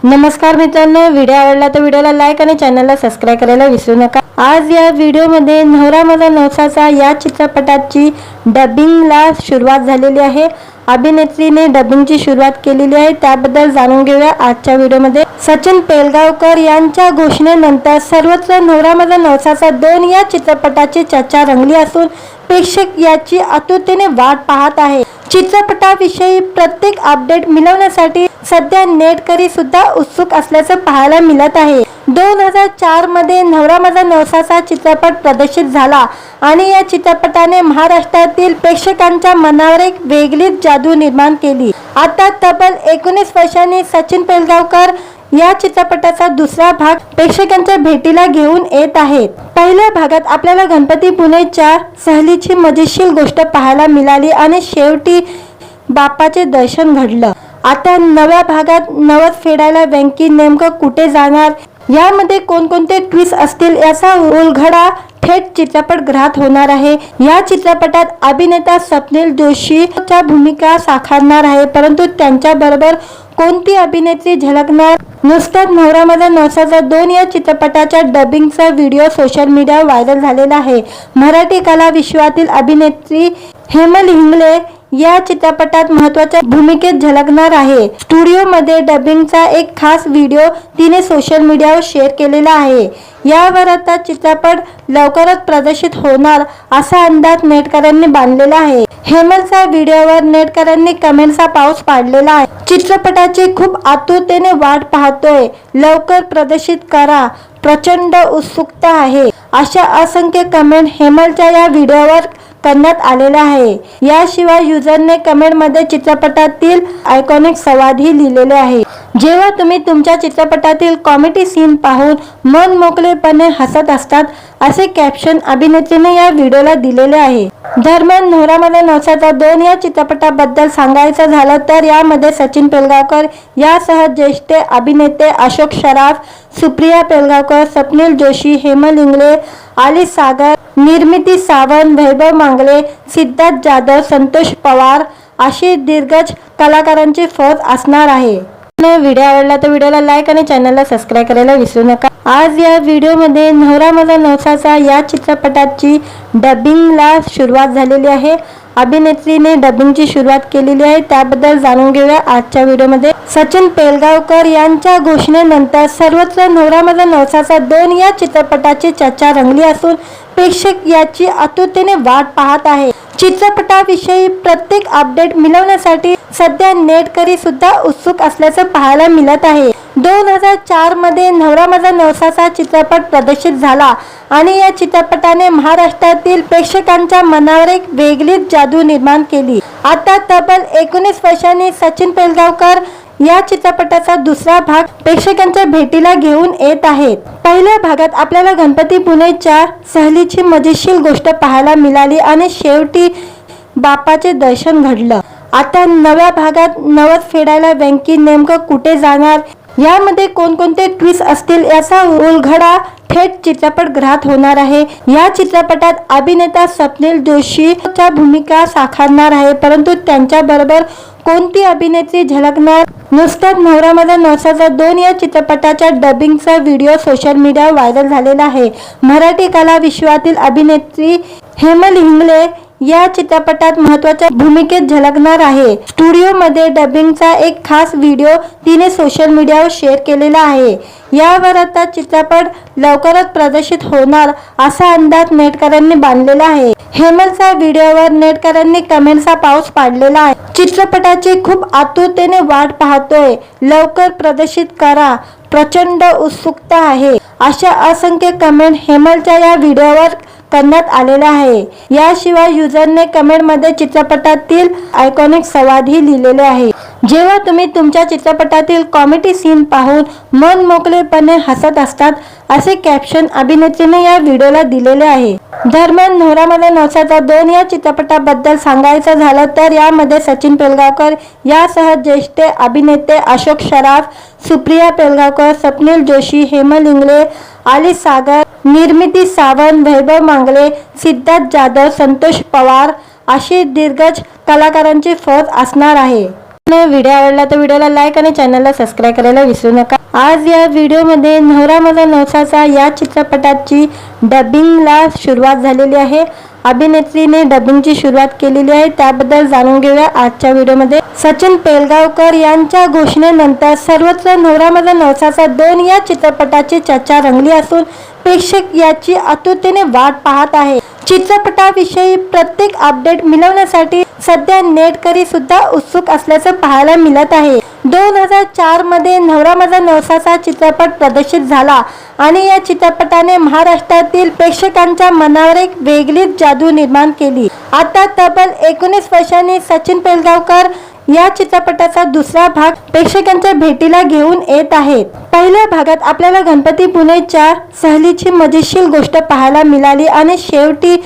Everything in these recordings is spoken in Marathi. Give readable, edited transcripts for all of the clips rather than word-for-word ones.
नमस्कार मित्रांनो, व्हिडिओ आवडला तर व्हिडिओला लाईक आणि चॅनलला सबस्क्राइब करायला विसरू नका। आज या व्हिडिओमध्ये नवरा माझा नवसाचा या चित्रपटाची डबिंगला सुरुवात झालेली आहे। अभिनेत्रीने डबिंगची सुरुवात केलेली आहे, त्याबद्दल जाणून घेऊया आजच्या व्हिडिओमध्ये। सचिन पेलगावकर यांच्या घोषणेनंतर सर्वत्र नवरा माझा नवसाचा 2 या चित्रपटाची चर्चा रंगली असून प्रेक्षक याची आतुरतेने वाट पाहत आहे। चित्रपटाविषयी प्रत्येक अपडेट मिळवण्यासाठी सध्या नेटकरी सुद्धा उत्सुक असल्याचं पाहायला मिळत आहे। 2004 मध्ये नवरा माझा नवसाचा चित्रपट प्रदर्शित झाला आणि या चित्रपटाने महाराष्ट्रातील प्रेक्षकांच्या मनावर एक वेगळीच जादू निर्माण केली। आता तब्बल 19 वर्षांनी सचिन पेलगावकर या चित्रपटाचा दुसरा भाग प्रेक्षकांच्या भेटीला घेऊन येत आहेत। पहिल्या भागात आपल्याला गणपतीपुळेच्या सहलीची मजेशीर गोष्ट पाहायला मिळाली आणि शेवटी बाप्पाचे दर्शन घडलं। आता नव्या भागात नवस फेडायला वेंकी नेमकं कुठे जाणार, यामध्ये कोणकोणते ट्विस्ट असतील याचा उलगडा थेट चित्रपटगृहात होणार आहे। या चित्रपटात अभिनेता स्वप्नील जोशीच्या भूमिका साकारणार आहे, परंतु त्यांच्याबरोबर कोणती अभिनेत्री झळकणार? नुसताच नवरा माझा नवसाचा 2 या चित्रपटाच्या डबिंगचा व्हिडिओ सोशल मीडियावर व्हायरल झालेला आहे। मराठी कला विश्वातील अभिनेत्री हेमल हिंगले या चित्रपटात महत्त्वाच्या भूमिकेत झळकणार आहे। स्टुडिओमध्ये डबिंगचा एक खास व्हिडिओ तिने सोशल मीडियावर शेअर केलेला आहे। यावर आता चित्रपट लवकरच प्रदर्शित होणार असा अंदाज नेटकऱ्यांनी बांधलेला आहे। हेमलच्या व्हिडिओवर नेटकऱ्यांनी कमेंट्सचा पाऊस पाडलेला आहे। चित्रपटाची खूप आतुरतेने वाट पाहतोय, लवकर प्रदर्शित करा, प्रचंड उत्सुकता आहे, अशा असंख्य कमेंट हेमलच्या या व्हिडिओवर करण्यात आलेला आहे। याशिवाय युजरने कमेंटमध्ये चित्रपटातील आयकॉनिक संवादही लिहिलेले आहे। जेव्हा तुम्ही तुमच्या चित्रपटातील कॉमेडी सीन पाहून मन मोकळेपणे हसत असतात, असे कॅप्शन अभिनेत्रीने या व्हिडिओला दिलेले आहे। दरम्यान नवरा माझा नवसाचा 2 या चित्रपटाबद्दल सांगायचं झालं तर यामध्ये सचिन पेलगावकर यासह ज्येष्ठ अभिनेते अशोक सराफ, सुप्रिया पेलगावकर, स्वप्नील जोशी, हेमल हिंगले, आली सागर, निर्मिती सावंत, वैभव मांगले, सिद्धार्थ जाधव, संतोष पवार अशी दिग्गज कलाकारांची फौज असणार आहे। व्हिडिओ आवडला तर व्हिडिओला लाईक आणि चॅनलला सबस्क्राइब करायला विसरू नका। आज या व्हिडिओमध्ये नवरा माझा नवसाचा या चित्रपटाची डबिंगला सुरुवात झालेली आहे। अभिनेत्रीने डबिंगची सुरुवात केलेली आहे, त्याबद्दल जाणून घेऊया आजच्या व्हिडिओमध्ये। सचिन पेलगावकर यांच्या घोषणेनंतर सर्वत्र नवरा माझा नवसाचा 2 या चित्रपटाची चर्चा रंगली असून प्रेक्षक याची आतुरतेने वाट पाहत आहे। चित्रपटाविषयी प्रत्येक अपडेट मिळवण्यासाठी सध्या नेटकरी सुद्धा उत्सुक असल्याचं पाहायला मिळत आहे। 2004 मध्ये नवरा माझा नवसाचा चित्रपट प्रदर्शित झाला आणि या चित्रपटाने महाराष्ट्रातील प्रेक्षकांच्या मनावर एक वेगळीच जादू निर्माण केली। आता तब्बल 19 वर्षांनी सचिन पेलगावकर या चित्रपटाचा दुसरा भाग प्रेक्षकांच्या भेटीला घेऊन येत आहेत। पहिल्या भागात आपल्याला गणपतीपुळेच्या सहलीची मजेशीर गोष्ट पाहायला मिळाली आणि शेवटी बाप्पाचे दर्शन घडलं। आता नव्या भागात नवस फेडायला वेंकी नेमकं कुठे जाणार, यामध्ये कोणकोणते ट्विस्ट असतील याचा उलगडा थेट चित्रपटगृहात होणार आहे। या चित्रपटात अभिनेता स्वप्नील जोशीच्या भूमिका साकारणार आहे, परंतु त्यांच्याबरोबर कोणती अभिनेत्री झळकणार? नुसताच नवरा माझा नवसाचा 2 या चित्रपटाच्या डबिंगचा व्हिडिओ सोशल मीडियावर व्हायरल झालेला आहे। मराठी कला विश्वातील अभिनेत्री हेमल हिंगले या चित्रपटात महत्त्वाच्या भूमिकेत झळकणार आहे। स्टुडिओमध्ये डबिंगचा एक खास व्हिडिओ तिने सोशल मीडियावर शेअर केलेला आहे। यावर आता चित्रपट लवकरच प्रदर्शित होणार असा अंदाज नेटकऱ्यांनी बांधलेला आहे। हेमलच्या व्हिडिओवर नेटकऱ्यांनी कमेंट्सचा पाऊस पाडलेला आहे। चित्रपटाची खूप आतुरतेने वाट पाहतोय, लवकर प्रदर्शित करा, प्रचंड उत्सुकता आहे, अशा असंख्य कमेंट हेमलच्या या व्हिडिओवर करण्यात आलेला आहे। याशिवाय युजरने कमेंटमध्ये चित्रपटातील आयकॉनिक संवादही लिहिलेले आहे। जेव्हा तुम्ही तुमच्या चित्रपटातील कॉमेडी सीन पाहून मन मोकळेपणे हसत असतात, असे कॅप्शन अभिनेत्रीने या व्हिडिओला दिलेले आहे। दरम्यान नवरा माझा नवसाचा 2 या चित्रपटाबद्दल सांगायचं झालं तर यामध्ये सचिन पेलगावकर यासह ज्येष्ठ अभिनेते अशोक सराफ, सुप्रिया पेलगावकर, स्वप्नील जोशी, हेमल हिंगले, आली सागर, निर्मिती सावंत, वैभव मांगले, सिद्धार्थ जाधव, संतोष पवार अशी दिग्गज कलाकारांची फौज असणार आहे। व्हिडिओ आवडला तर व्हिडिओला लाईक आणि चॅनलला सबस्क्राईब करायला विसरू नका। आज या व्हिडिओमध्ये नवरा माझा नवसाचा या चित्रपटाची डबिंगला सुरुवात झालेली आहे। अभिनेत्रीने डबिंगची सुरुवात केलेली आहे, त्याबद्दल जाणून घेऊया आजच्या व्हिडिओमध्ये। सचिन पेलगावकर यांच्या घोषणेनंतर सर्वत्र नवरा माझा नवसाचा 2 या चित्रपटाची चर्चा रंगली असून प्रेक्षक याची आतुरतेने वाट पाहत आहे। चित्रपटाविषयी प्रत्येक अपडेट मिळवण्यासाठी सध्या नेटकरी सुद्धा उत्सुक असल्याचं पाहायला मिळत आहे। 2004 मध्ये नवरा माझा नवसाचा चित्रपट प्रदर्शित झाला आणि या चित्रपटाने महाराष्ट्रातील प्रेक्षकांच्या मनावर एक वेगळीच जादू निर्माण केली। आता तब्बल 19 वर्षांनी सचिन पेलगावकर या चित्रपटाचा दुसरा भाग प्रेक्षकांच्या भेटीला घेऊन येत आहेत। पहिल्या भागात आपल्याला गणपतीपुळेच्या सहलीची मजेशीर गोष्ट पाहायला मिळाली आणि शेवटी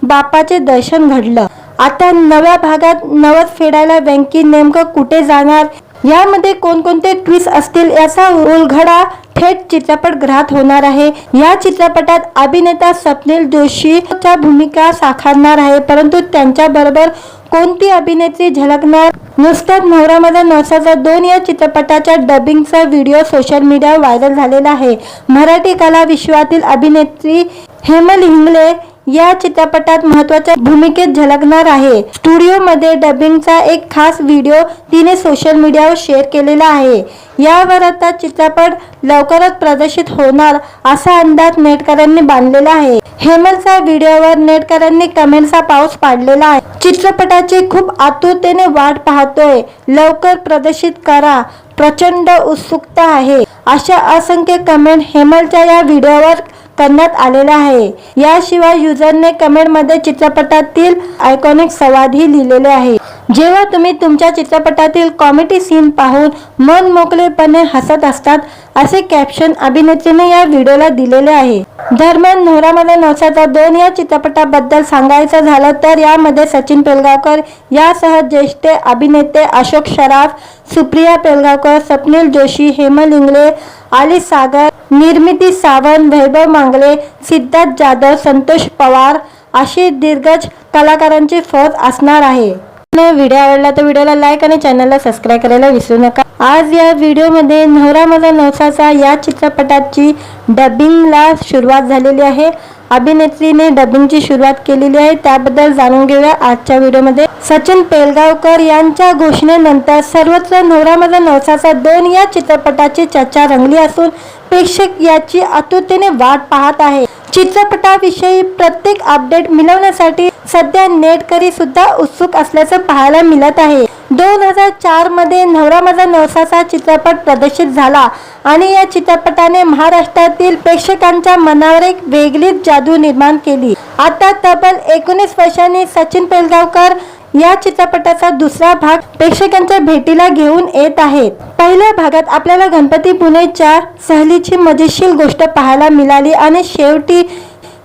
बाप्पाचे दर्शन घडलं। आता नव्या भागात नवस फेडायला वेंकी नेमकं कुठे जाणार, यामध्ये कोणकोणते ट्विस्ट असतील याचा उलगडा थेट चित्रपटगृहात होणार आहे। या चित्रपटात अभिनेता स्वप्नील जोशीच्या भूमिका साकारणार आहे, परंतु त्यांच्या बरोबर कोणती अभिनेत्री झळकणार? नुसत्याच नवरा माझा नवसाचा 2 या चित्रपटाच्या डबिंगचा व्हिडिओ सोशल मीडियावर व्हायरल झालेला आहे। मराठी कला विश्वातील अभिनेत्री हेमल हिंगले या चित्रपटात महत्त्वाच्या भूमिकेत झळकणार आहे। स्टुडिओमध्ये डबिंगचा एक खास व्हिडिओ तिने सोशल मीडियावर शेअर केलेला आहे। यावर आता चित्रपट लवकरच प्रदर्शित होणार असा अंदाज नेटकऱ्यांनी बांधलेला आहे। हेमलच्या व्हिडिओवर नेटकऱ्यांनी कमेंटचा पाऊस पाडलेला आहे। चित्रपटाची खूप आतुरतेने वाट पाहतोय, लवकर प्रदर्शित करा, प्रचंड उत्सुकता आहे, अशा असंख्य कमेंट हेमलच्या या व्हिडिओवर करण्यात आलेला आहे। याशिवाय युजरने कमेंटमध्ये चित्रपटातील आयकॉनिक संवादही लिहिलेले आहे। जेव्हा तुम्ही तुमच्या चित्रपटातील कॉमेडी सीन पाहून मन मोकळेपणे हसत असतात, असे कॅप्शन अभिनेत्रीने या व्हिडिओला दिलेले आहे। दरम्यान नवरा माझा नवसाचा 2 या चित्रपटाबद्दल सांगायचं झालं तर यामध्ये सचिन पेलगावकर यासह ज्येष्ठ अभिनेते अशोक सराफ, सुप्रिया पेलगावकर, स्वप्नील जोशी, हेमल हिंगले, आली सागर, निर्मिती सावंत, वैभव मांगले, सिद्धार्थ जाधव, संतोष पवार अशी दिग्गज कलाकारांची फौज असणार आहे। व्हिडिओ आवडला तर व्हिडिओला लाईक आणि चॅनलला सबस्क्राईब करायला विसरू नका। आज या व्हिडिओमध्ये नवरा माझा नवसाचा या चित्रपटाची डबिंगला सुरुवात झालेली आहे। अभिनेत्रीने डबिंगची सुरुवात केलेली आहे, त्याबद्दल जाणून घेऊया आजच्या व्हिडिओमध्ये। सचिन पेलगावकर यांच्या घोषणेनंतर सर्वत्र नवरा माझा नवसाचा 2 या चित्रपटाची चर्चा रंगली असून प्रेक्षक याची आतुरतेने वाट पाहत आहे। चित्रपटाविषयी प्रत्येक अपडेट मिळवण्यासाठी सध्या नेटकरी सुद्धा उत्सुक असल्याचं पाहायला मिळत आहे। 2004 मध्ये नवरा माझा नवसाचा चित्रपट प्रदर्शित झाला आणि या चित्रपटाने महाराष्ट्रातील प्रेक्षकांच्या मनावर एक वेगळीच जादू निर्माण केली। आता तब्बल 19 वर्षांनी सचिन पेलगावकर या चित्रपटाचा दुसरा भाग प्रेक्षकांच्या भेटीला घेऊन येत आहेत। पहिल्या भागात आपल्याला गणपतीपुळेच्या सहलीची मजेशीर गोष्ट पाहायला मिळाली आणि शेवटी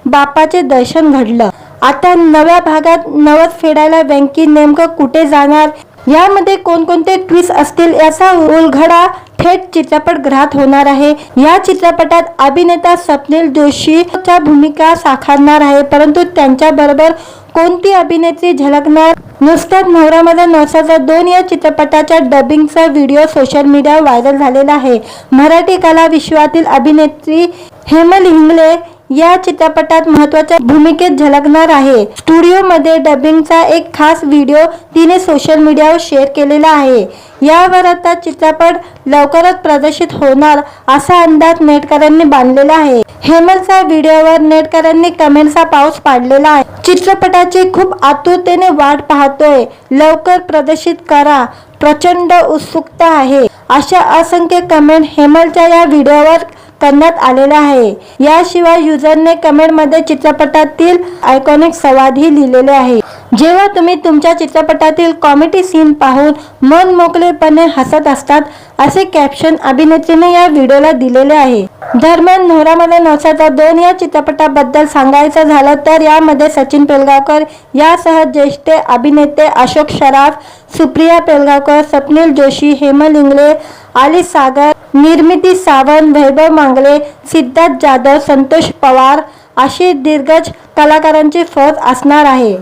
बाप्पाचे दर्शन घडलं। आता नव्या भागात नवस फेडायला वेंकी नेमकं कुठे जाणार, यामध्ये कोणकोणते ट्विस्ट असतील याचा उलगडा थेट चित्रपटगृहात होणार आहे। या चित्रपटात अभिनेता स्वप्नील जोशीच्या भूमिका साकारणार आहे, परंतु त्यांच्या बरोबर कोणती अभिनेत्री झळकणार? नुसत्याच नवरा माझा नवसाचा 2 या चित्रपटाच्या डबिंगचा व्हिडिओ सोशल मीडियावर व्हायरल झालेला आहे। मराठी कला विश्वातील अभिनेत्री हेमल हिंगले या चित्रपटात महत्त्वाच्या भूमिकेत झळकणार आहे। स्टुडिओमध्ये डबिंगचा एक खास व्हिडिओ तिने सोशल मीडियावर शेअर केलेला आहे। यावर आता चित्रपट लवकरच प्रदर्शित होणार असा अंदाज नेटकऱ्यांनी बांधलेला आहे। हेमलच्या व्हिडिओवर नेटकऱ्यांनी कमेंटचा पाऊस पाडलेला आहे। चित्रपटाची खूप आतुरतेने वाट पाहतोय, लवकर प्रदर्शित करा, प्रचंड उत्सुकता आहे, अशा असंख्य कमेंट हेमलच्या या व्हिडिओवर करण्यात आलेला आहे। याशिवाय युजरने कमेंटमध्ये चित्रपटातील आयकॉनिक संवादही लिहिलेले आहे। जेव्हा तुम्ही तुमच्या चित्रपटातील कॉमेडी सीन पाहून मन मोकळेपणे हसत असतात, असे कॅप्शन अभिनेत्रीने या व्हिडिओला दिलेले आहे। दरम्यान नवरा माझा नवसाचा 2 या चित्रपटाबद्दल सांगायचं झालं तर यामध्ये सचिन पेलगावकर यासह ज्येष्ठ अभिनेते अशोक सराफ, सुप्रिया पेलगावकर, स्वप्नील जोशी, हेमल हिंगले, आली सागर, निर्मिती सावंत, वैभव मांगले, सिद्धार्थ जाधव, संतोष पवार अशी दिग्गज कलाकारांची फौज असणार आहे।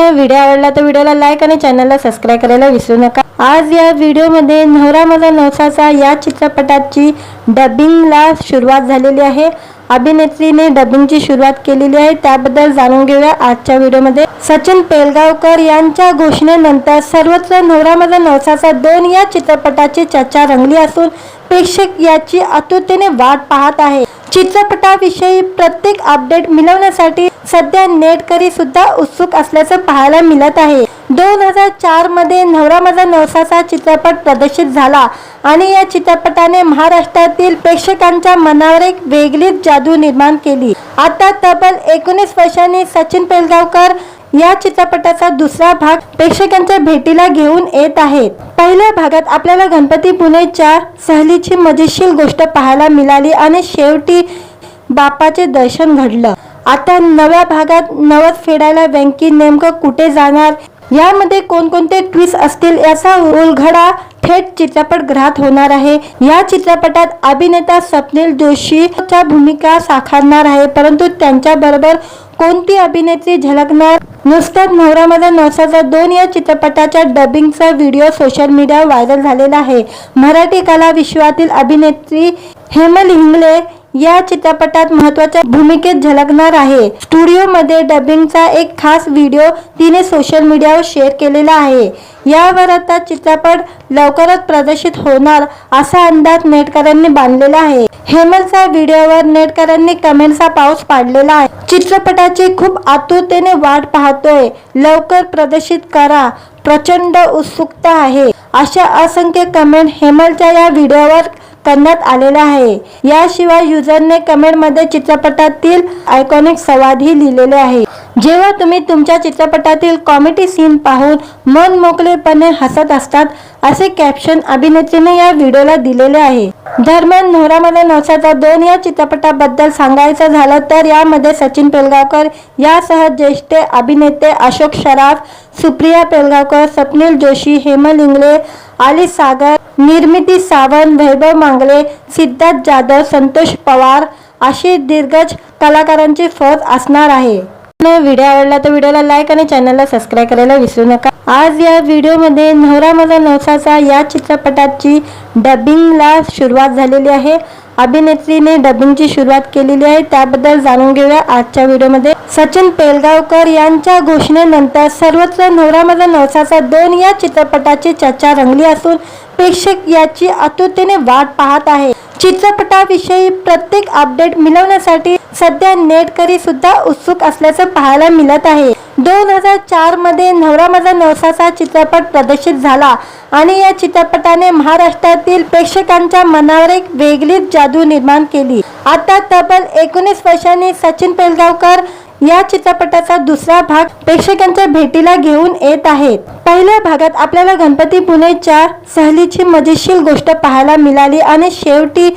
व्हिडिओ आवडला तर व्हिडिओला लाईक आणि चॅनलला सबस्क्राईब करायला विसरू नका। आज या व्हिडिओमध्ये नवरा माझा नवसाचा या चित्रपटाची डबिंगला सुरुवात झालेली आहे। अभिनेत्रीने डबिंगची सुरुवात केलेली आहे, त्याबद्दल जाणून घेऊया आजच्या व्हिडिओमध्ये। सचिन पेलगावकर यांच्या घोषणेनंतर सर्वत्र नवरा माझा नवसाचा 2 या चित्रपटाची चर्चा रंगली असून प्रेक्षक याची आतुरतेने वाट पाहत आहे। चित्रपटाविषयी प्रत्येक अपडेट मिळवण्यासाठी सध्या नेटकरी सुद्धा उत्सुक असल्याचं पाहायला मिळत आहे। 2004 मध्ये नवरा माझा नवसाचा चित्रपट प्रदर्शित झाला आणि या चित्रपटाने महाराष्ट्रातील प्रेक्षकांच्या मनावर एक वेगळीच जादू निर्माण केली। आता तब्बल 19 वर्षांनी सचिन पेलगावकर या चित्रपटाचा दुसरा भाग प्रेक्षकांच्या भेटीला घेऊन येत आहेत। पहिल्या भागात आपल्याला गणपती पुणेच्या सहलीची मजेशीर गोष्ट पाहायला मिळाली आणि शेवटी बाप्पाचे दर्शन घडलं। आता नव्या भागात नवस फेडायला वेंकी नेमकं कुठे जाणार, यामध्ये कोणकोणते ट्विस्ट असतील याचा उलगडा थेट चित्रपटगृहात होणार आहे। या चित्रपटात अभिनेता स्वप्नील जोशीच्या भूमिका साकारणार आहे, परंतु त्यांच्या बरोबर कोणती अभिनेत्री झळकणार? नुसताच नवरा माझा नवसाचा 2 या चित्रपटाच्या डबिंगचा व्हिडिओ सोशल मीडियावर व्हायरल झालेला आहे। मराठी कला विश्वातील अभिनेत्री हेमल हिंगले या चित्रपटात महत्त्वाच्या भूमिकेत झळकणार आहे। स्टुडिओमध्ये डबिंगचा एक खास व्हिडिओ तिने सोशल मीडियावर शेअर केलेला आहे। यावर आता चित्रपट लवकरच प्रदर्शित होणार असा अंदाज नेटकऱ्यांनी बांधलेला आहे। हेमलच्या व्हिडिओवर नेटकऱ्यांनी कमेंटचा पाऊस पाडलेला आहे। चित्रपटाची खूप आतुरतेने वाट पाहतोय, लवकर प्रदर्शित करा, प्रचंड उत्सुकता आहे, अशा असंख्य कमेंट हेमलच्या या व्हिडिओवर करण्यात आलेला आहे। याशिवाय युजरने कमेंटमध्ये चित्रपटातील आयकॉनिक संवादही लिहिलेले आहे। जेव्हा तुम्ही तुमच्या चित्रपटातील कॉमेडी सीन पाहून मन मोकळेपणे हसत असतात, असे कॅप्शन अभिनेत्रीने या व्हिडिओला दिलेले आहे। दरम्यान नवरा माझा नवसाचा 2 या चित्रपटाबद्दल सांगायचं झालं तर यामध्ये सचिन पेलगावकर यासह ज्येष्ठ अभिनेते अशोक सराफ, सुप्रिया पेलगावकर, स्वप्नील जोशी, हेमल हिंगले, आली सागर, निर्मिती सावंत, वैभव मांगले, सिद्धार्थ जाधव, संतोष पवार अशी दिग्गज कलाकारांची फौज असणार आहे। व्हिडिओ आवडला तर व्हिडिओला लाईक आणि चॅनलला सबस्क्राईब करायला विसरू नका। आज या व्हिडिओमध्ये नवरा माझा नवसाचा या चित्रपटाची डबिंगला सुरुवात झालेली आहे। अभिनेत्रीने डबिंगची सुरुवात केलेली आहे, त्याबद्दल जाणून घेऊया आजच्या व्हिडिओमध्ये। सचिन पेलगावकर यांच्या घोषणेनंतर सर्वत्र नवरा माझा नवसाचा 2 या चित्रपटाची चर्चा रंगली असून प्रेक्षक याची आतुरतेने वाट पाहत आहे। चित्रपटाविषयी प्रत्येक अपडेट मिळवण्यासाठी सध्या नेटकरी सुद्धा उत्सुक असल्याचं पाहायला मिळत आहे। 2004 मध्ये नवरा माझा नवसाचा चित्रपट प्रदर्शित झाला आणि या चित्रपटाने महाराष्ट्रातील प्रेक्षकांच्या मनावर एक वेगळीच जादू निर्माण केली। आता तब्बल 19 वर्षांनी सचिन पेलगावकर या चित्रपटाचा दुसरा भाग प्रेक्षकांच्या भेटीला घेऊन येत आहेत। पहिल्या भागात आपल्याला गणपती पुणेच्या सहलीची मजेशीर गोष्ट पाहायला मिळाली आणि शेवटी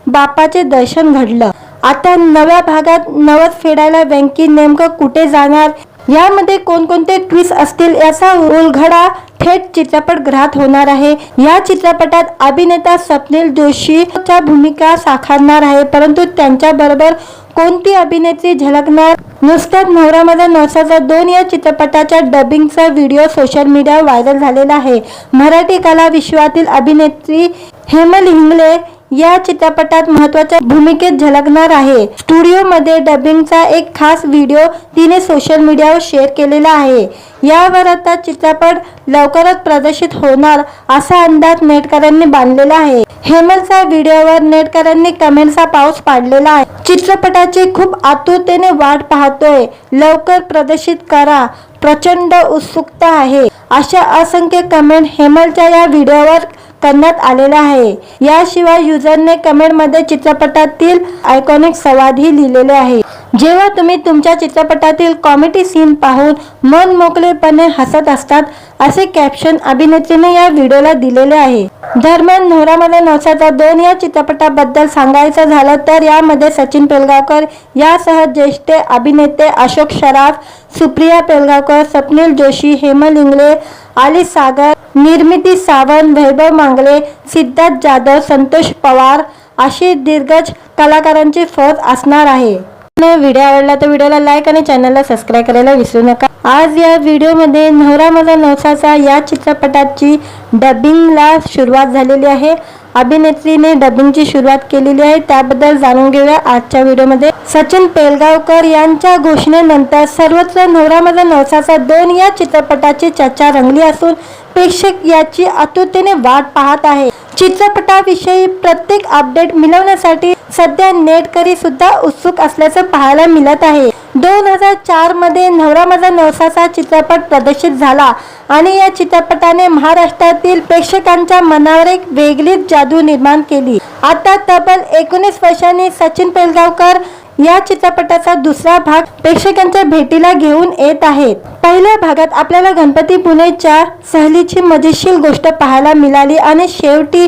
बाप्पाचे दर्शन घडलं। आता नव्या भागात नवस फेडायला वेंकी नेमकं कुठे जाणार, यामध्ये कोणकोणते ट्विस्ट असतील याचा उलगडा थेट चित्रपटगृहात होणार आहे। या चित्रपटात अभिनेता स्वप्नील जोशीच्या भूमिका साकारणार आहे, परंतु त्यांच्या बरोबर कोणती अभिनेत्री झळकणार? नुसताच नवरा माझा नवसाचा 2 या चित्रपटाच्या डबिंगचा व्हिडिओ सोशल मीडियावर व्हायरल झालेला आहे। मराठी कला विश्वातील अभिनेत्री हेमल हिंगले या चित्रपटात महत्त्वाच्या भूमिकेत झळकणार आहे। स्टुडिओमध्ये डबिंगचा एक खास व्हिडिओ तिने सोशल मीडियावर शेअर केलेला आहे। यावर आता चित्रपट लवकरच प्रदर्शित होणार असा अंदाज नेटकऱ्यांनी बांधलेला आहे। हेमलच्या व्हिडिओवर नेटकऱ्यांनी कमेंटचा पाऊस पाडलेला आहे। चित्रपटाची खूप आतुरतेने वाट पाहतोय, लवकर प्रदर्शित करा, प्रचंड उत्सुकता आहे, अशा असंख्य कमेंट हेमलच्या या व्हिडिओवर करण्यात आलेला आहे। याशिवाय युजरने कमेंटमध्ये चित्रपटातील आयकॉनिक संवादही लिहिलेले आहे। जेव्हा तुम्ही तुमच्या चित्रपटातील कॉमेडी सीन पाहून मन मोकळेपणे हसत असतात, असे कॅप्शन अभिनेत्रीने या व्हिडिओला दिलेले आहे। दरम्यान नवरा माझा नवसाचा 2 या चित्रपटाबद्दल सांगायचं झालं तर यामध्ये सचिन पेलगावकर यासह ज्येष्ठ अभिनेते अशोक सराफ, सुप्रिया पेलगावकर, स्वप्नील जोशी, हेमल हिंगले, आली सागर, निर्मिती सावंत, वैभव मांगले, सिद्धार्थ जाधव, संतोष पवार अशी दिग्गज कलाकारांची फौज असणार आहे। व्हिडिओ आवडला तर व्हिडिओला लाईक आणि चॅनलला सबस्क्राईब करायला विसरू नका। आज या व्हिडिओमध्ये नवरा माझा नवसाचा या चित्रपटाची डबिंगला सुरुवात झालेली आहे। अभिनेत्रीने डबिंगची सुरुवात केलेली आहे, त्याबद्दल जाणून घेऊया आजच्या व्हिडिओमध्ये। सचिन पेलगावकर यांच्या घोषणेनंतर सर्वत्र नवरा माझा नवसाचा 2 या चित्रपटाची चर्चा रंगली असून प्रेक्षक याची आतुरतेने वाट पाहत आहे। चित्रपटाविषयी प्रत्येक अपडेट मिळवण्यासाठी सध्या नेटकरी सुद्धा उत्सुक असल्याचं पाहायला मिळत आहे। 2004 मध्ये नवरा माझा नवसाचा चित्रपट प्रदर्शित झाला आणि या चित्रपटाने महाराष्ट्रातील प्रेक्षकांच्या मनावर एक वेगळीच जादू निर्माण केली। आता तब्बल 19 वर्षांनी सचिन पेलगावकर या चित्रपटाचा दुसरा भाग प्रेक्षकांच्या भेटीला घेऊन येत आहेत। पहिल्या भागात आपल्याला गणपतीपुळेच्या सहलीची मजेशीर गोष्ट पाहायला मिळाली आणि शेवटी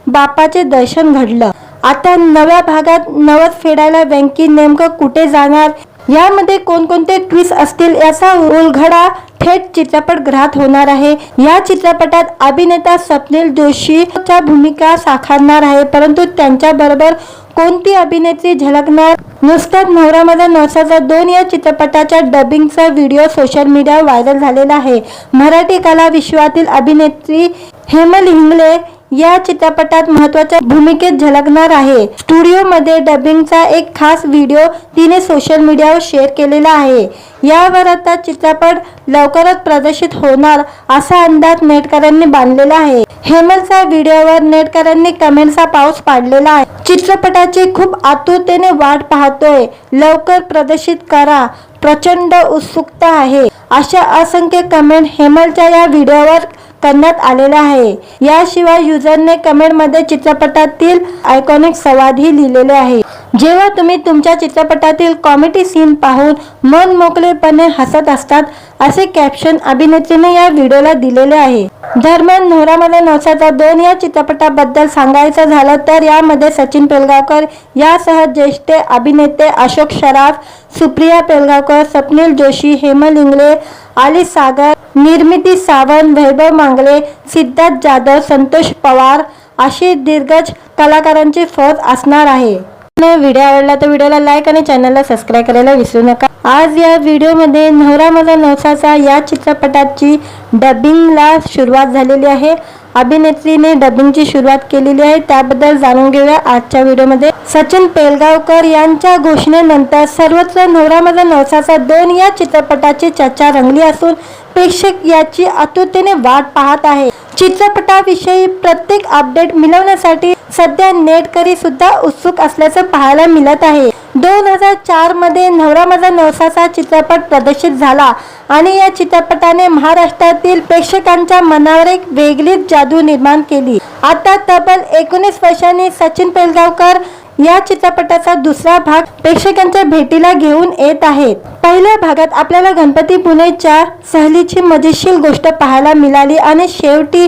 बाप्पाचे दर्शन घडलं। आता नव्या भागात नवस फेडायला वेंकी नेमकं कुठे जाणार, यामध्ये कोणकोणते ट्विस्ट असतील याचा उलगडा थेट चित्रपटगृहात होणार आहे। या चित्रपटात अभिनेता स्वप्नील जोशीच्या भूमिका साकारणार आहे, परंतु त्यांच्याबरोबर कोणती अभिनेत्री झळकणार? नुसताच नवरा माझा नवसाचा 2 या चित्रपटाच्या डबिंगचा व्हिडिओ सोशल मीडियावर व्हायरल झालेला आहे। मराठी कला विश्वातील अभिनेत्री हेमल हिंगळे या चित्रपटात महत्त्वाच्या भूमिकेत झळकणार आहे। स्टुडिओमध्ये डबिंगचा एक खास व्हिडिओ तिने सोशल मीडियावर शेअर केलेला आहे। यावर आता चित्रपट लवकरच प्रदर्शित होणार असा अंदाज नेटकऱ्यांनी बांधलेला आहे। हेमलच्या व्हिडिओवर नेटकऱ्यांनी कमेंटचा पाऊस पाडलेला आहे। चित्रपटाची खूप आतुरतेने वाट पाहतोय, लवकर प्रदर्शित करा, प्रचंड उत्सुकता आहे, अशा असंख्य कमेंट हेमलच्या या व्हिडिओवर करण्यात आलेला आहे। याशिवाय युजरने कमेंटमध्ये चित्रपटातील आयकॉनिक संवादही लिहिलेले आहे। जेव्हा तुम्ही तुमच्या चित्रपटातील कॉमेडी सीन पाहून मन मोकळेपणे हसत असतात, असे कॅप्शन अभिनेत्रीने या व्हिडिओला दिलेले आहे। दरम्यान नवरा माझा नवसाचा 2 या चित्रपटाबद्दल सांगायचं झालं तर यामध्ये सचिन पेलगावकर यासह ज्येष्ठ अभिनेते अशोक सराफ, सुप्रिया पेलगावकर, स्वप्नील जोशी, हेमल हिंगळे, आली सागर, निर्मिती सावंत, वैभव मांगले, सिद्धार्थ जाधव, संतोष पवार अशी दिग्गज कलाकारांची फौज असणार आहे। व्हिडिओ आवडला तर व्हिडिओला लाईक आणि चॅनलला सबस्क्राईब करायला विसरू नका। आज या व्हिडिओमध्ये नवरा माझा नवसाचा या चित्रपटाची डबिंगला सुरुवात झालेली आहे। अभिनेत्रीने डबिंगची सुरुवात केलेली आहे, त्याबद्दल जाणून घेऊया आजच्या व्हिडिओमध्ये। सचिन पेलगावकर यांच्या घोषणेनंतर सर्वत्र नवरा माझा नवसाचा 2 या चित्रपटाची चर्चा रंगली असून प्रेक्षक याची आतुरतेने वाट पाहत आहे। चित्रपटाविषयी प्रत्येक अपडेट मिळवण्यासाठी सध्या नेटकरी सुद्धा उत्सुक असल्याचं पाहायला मिळत आहे। 2004 मध्ये नवरा माझा नवसाचा चित्रपट प्रदर्शित झाला आणि या चित्रपटाने महाराष्ट्रातील प्रेक्षकांच्या मनावर एक वेगळीच जादू निर्माण केली। आता तब्बल 19 वर्षांनी सचिन पेलगावकर या चित्रपटाचा दुसरा भाग प्रेक्षकांच्या भेटीला घेऊन येत आहेत। पहिल्या भागात आपल्याला गणपतीपुळेच्या सहलीची मजेशीर गोष्ट पाहायला मिळाली आणि शेवटी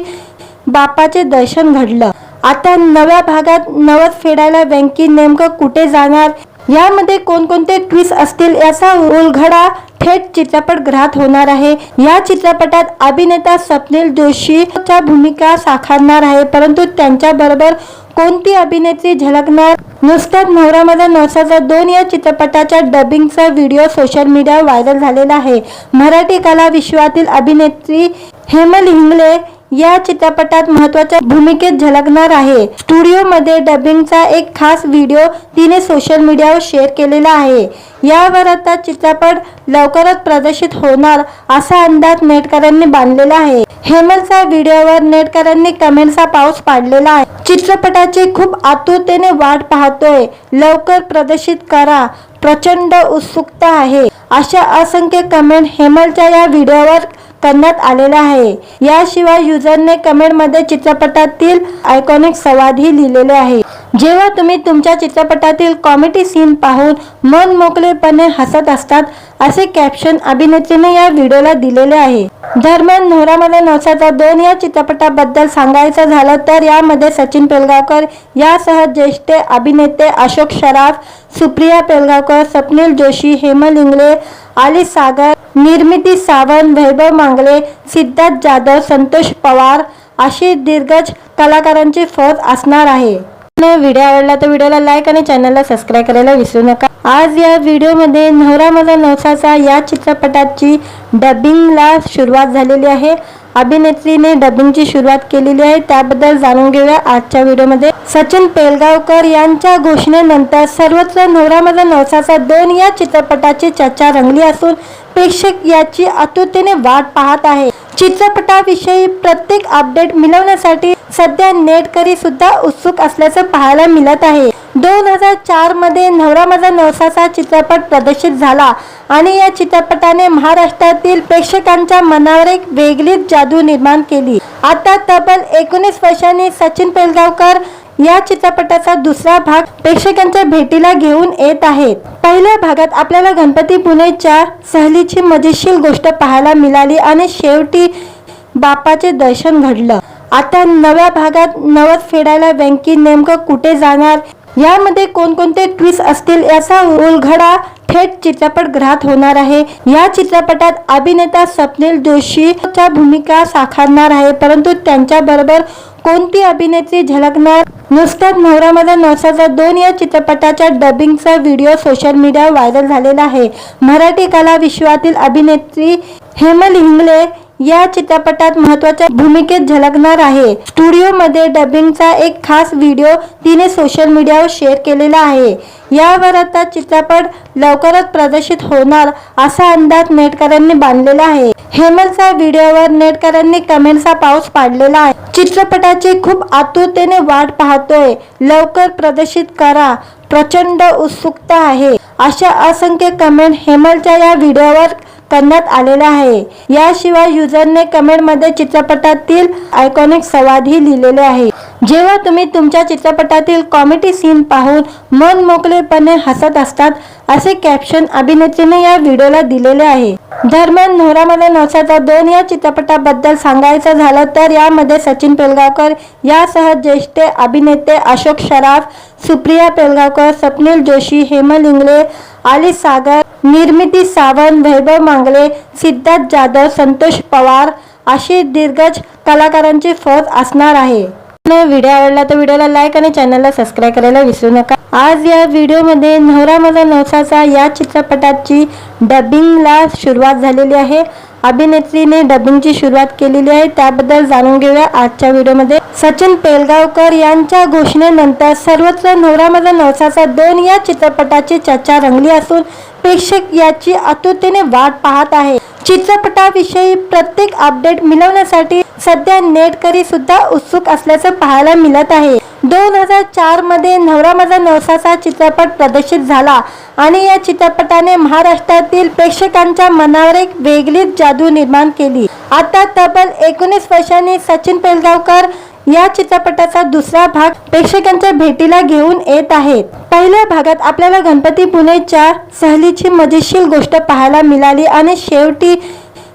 बाप्पाचे दर्शन घडलं। आता नव्या भागात नवस फेडायला वेंकी नेमकं कुठे जाणार, यामध्ये कोणकोणते ट्विस्ट असतील याचा उलगडा थेट चित्रपटगृहात होणार आहे। या चित्रपटात अभिनेता स्वप्नील जोशीच्या भूमिका साकारणार आहे, परंतु त्यांच्याबरोबर कोणती अभिनेत्री झळकणार? नुसताच नवरा माझा नवसाचा 2 या चित्रपटाच्या डबिंगचा व्हिडिओ सोशल मीडियावर व्हायरल झालेला आहे। मराठी कला विश्वातील अभिनेत्री हेमल हिंगळे या चित्रपटात महत्त्वाच्या भूमिकेत झळकणार आहे। स्टुडिओमध्ये डबिंगचा एक खास व्हिडिओ तिने सोशल मीडियावर शेअर केलेला आहे। यावर आता चित्रपट लवकरच प्रदर्शित होणार असा अंदाज नेटकऱ्यांनी बांधलेला आहे। हेमलच्या व्हिडिओवर नेटकऱ्यांनी कमेंटचा पाऊस पाडलेला आहे। चित्रपटाची खूप आतुरतेने वाट पाहतोय, लवकर प्रदर्शित करा, प्रचंड उत्सुकता आहे, अशा असंख्य कमेंट हेमलच्या या व्हिडिओवर करण्यात आलेला आहे। याशिवाय युजरने कमेंटमध्ये चित्रपटातील आयकॉनिक संवादही लिहिलेले आहे। जेव्हा तुम्ही तुमच्या चित्रपटातील कॉमेडी सीन पाहून मन मोकळेपणे हसत असतात, असे कॅप्शन अभिनेत्रीने या व्हिडिओला दिलेले आहे। दरम्यान नवरा माझा नवसाचा 2 या चित्रपटाबद्दल सांगायचं झालं तर यामध्ये सचिन पेलगावकर यासह ज्येष्ठ अभिनेते अशोक सराफ, सुप्रिया पेलगावकर, स्वप्नील जोशी, हेमल हिंगळे, आली सागर, निर्मिती सावंत, वैभव मांगले, सिद्धार्थ जाधव, संतोष पवार अशी दिग्गज कलाकारांची फौज असणार आहे। व्हिडिओ आवडला तर व्हिडिओला लाईक आणि चॅनलला सबस्क्राईब करायला विसरू नका। आज या व्हिडिओमध्ये नवरा माझा नवसाचा या चित्रपटाची डबिंगला सुरुवात झालेली आहे। अभिनेत्रीने डबिंगची सुरुवात केलेली आहे, त्याबद्दल जाणून घेऊया आजच्या व्हिडिओमध्ये। सचिन पेलगावकर यांच्या घोषणेनंतर सर्वत्र नवरा माझा नवसाचा 2 या चित्रपटाची चर्चा रंगली असून प्रेक्षक याची आतुरतेने वाट पाहत आहे। चित्रपटाविषयी प्रत्येक अपडेट मिळवण्यासाठी सध्या नेटकरी सुद्धा उत्सुक असल्याचं पाहायला मिळत आहे। 2004 मध्ये नवरा माझा नवसाचा चित्रपट प्रदर्शित झाला आणि या चित्रपटाने महाराष्ट्रातील प्रेक्षकांच्या मनावर एक वेगळीच जादू निर्माण केली। आता तब्बल 19 वर्षांनी सचिन पेलगावकर या चित्रपटाचा दुसरा भाग प्रेक्षकांच्या भेटीला घेऊन येत आहेत। पहिल्या भागात आपल्याला गणपतीपुळेच्या सहलीची मजेशीर गोष्ट पाहायला मिळाली आणि शेवटी बाप्पाचे दर्शन घडलं। आता नव्या भागात नवस फेडायला वेंकी नेमकं कुठे जाणार, यामध्ये कोणकोणते ट्विस्ट असतील याचा उलगडा थेट चित्रपटगृहात होणार आहे। या चित्रपटात अभिनेता स्वप्नील जोशीच्या भूमिका साकारणार आहे, परंतु त्यांच्या बरोबर कोणती अभिनेत्री झळकणार? नुसताच नवरा माझा नवसाचा 2 या चित्रपटाच्या डबिंगचा व्हिडिओ सोशल मीडियावर व्हायरल झालेला आहे। मराठी कला विश्वातील अभिनेत्री हेमल हिंगले या चित्रपटात महत्त्वाच्या भूमिकेत झळकणार आहे। स्टुडिओमध्ये डबिंगचा एक खास व्हिडिओ तिने सोशल मीडियावर शेअर केलेला आहे। यावर आता चित्रपट लवकरच प्रदर्शित होणार असा अंदाज नेटकऱ्यांनी बांधलेला आहे। हेमलच्या व्हिडिओवर नेटकऱ्यांनी कमेंट्सचा पाऊस पाडलेला आहे। चित्रपटाची खूप आतुरतेने वाट पाहतोय, लवकर प्रदर्शित करा, प्रचंड उत्सुकता आहे, अशा असंख्य कमेंट हेमलच्या या व्हिडिओवर करण्यात आलेला आहे। याशिवाय युजरने कमेंटमध्ये चित्रपटातील आयकॉनिक संवादही लिहिलेले आहे। जेव्हा तुम्ही तुमच्या चित्रपटातील कॉमेडी सीन पाहून मन मोकळेपणे हसत असतात, असे कॅप्शन अभिनेत्रीने या व्हिडिओला दिलेले आहे। दरम्यान नवरा माझा नवसाचा 2 या चित्रपटाबद्दल सांगायचं झालं तर यामध्ये सचिन पेलगावकर यासह ज्येष्ठ अभिनेते अशोक सराफ, सुप्रिया पेलगावकर, स्वप्नील जोशी, हेमल हिंगले, आली सागर, निर्मिती सावंत, वैभव मांगले, सिद्धार्थ जाधव, संतोष पवार अशी दिग्गज कलाकारांची फौज असणार आहे। व्हिडिओ आवडला तर व्हिडिओला लाईक आणि चॅनलला सबस्क्राईब करायला विसरू नका। आज या व्हिडिओमध्ये नवरा माझा नवसाचा या चित्रपटाची डबिंगला सुरुवात झालेली आहे। अभिनेत्रीने डबिंगची सुरुवात केलेली आहे, त्याबद्दल जाणून घेऊया आजच्या व्हिडिओमध्ये। सचिन पेलगावकर यांच्या घोषणेनंतर सर्वत्र नवरा माझा नवसाचा 2 या चित्रपटाची चर्चा रंगली असून प्रेक्षक याची आतुरतेने वाट पाहत आहे। चित्रपटाविषयी प्रत्येक अपडेट मिळवण्यासाठी सध्या नेटकरी सुद्धा उत्सुक असल्याचं पाहायला मिळत आहे। 2004 मध्ये नवरा माझा नवसाचा चित्रपट प्रदर्शित झाला आणि या चित्रपटाने महाराष्ट्रातील प्रेक्षकांच्या मनावर एक वेगळीच जादू निर्माण केली। आता तब्बल 19 वर्षांनी सचिन पेलगावकर या चित्रपटाचा दुसरा भाग प्रेक्षकांच्या भेटीला घेऊन येत आहेत। पहिल्या भागात आपल्याला गणपतीपुळेच्या सहलीची मजेशीर गोष्ट पाहायला मिळाली आणि शेवटी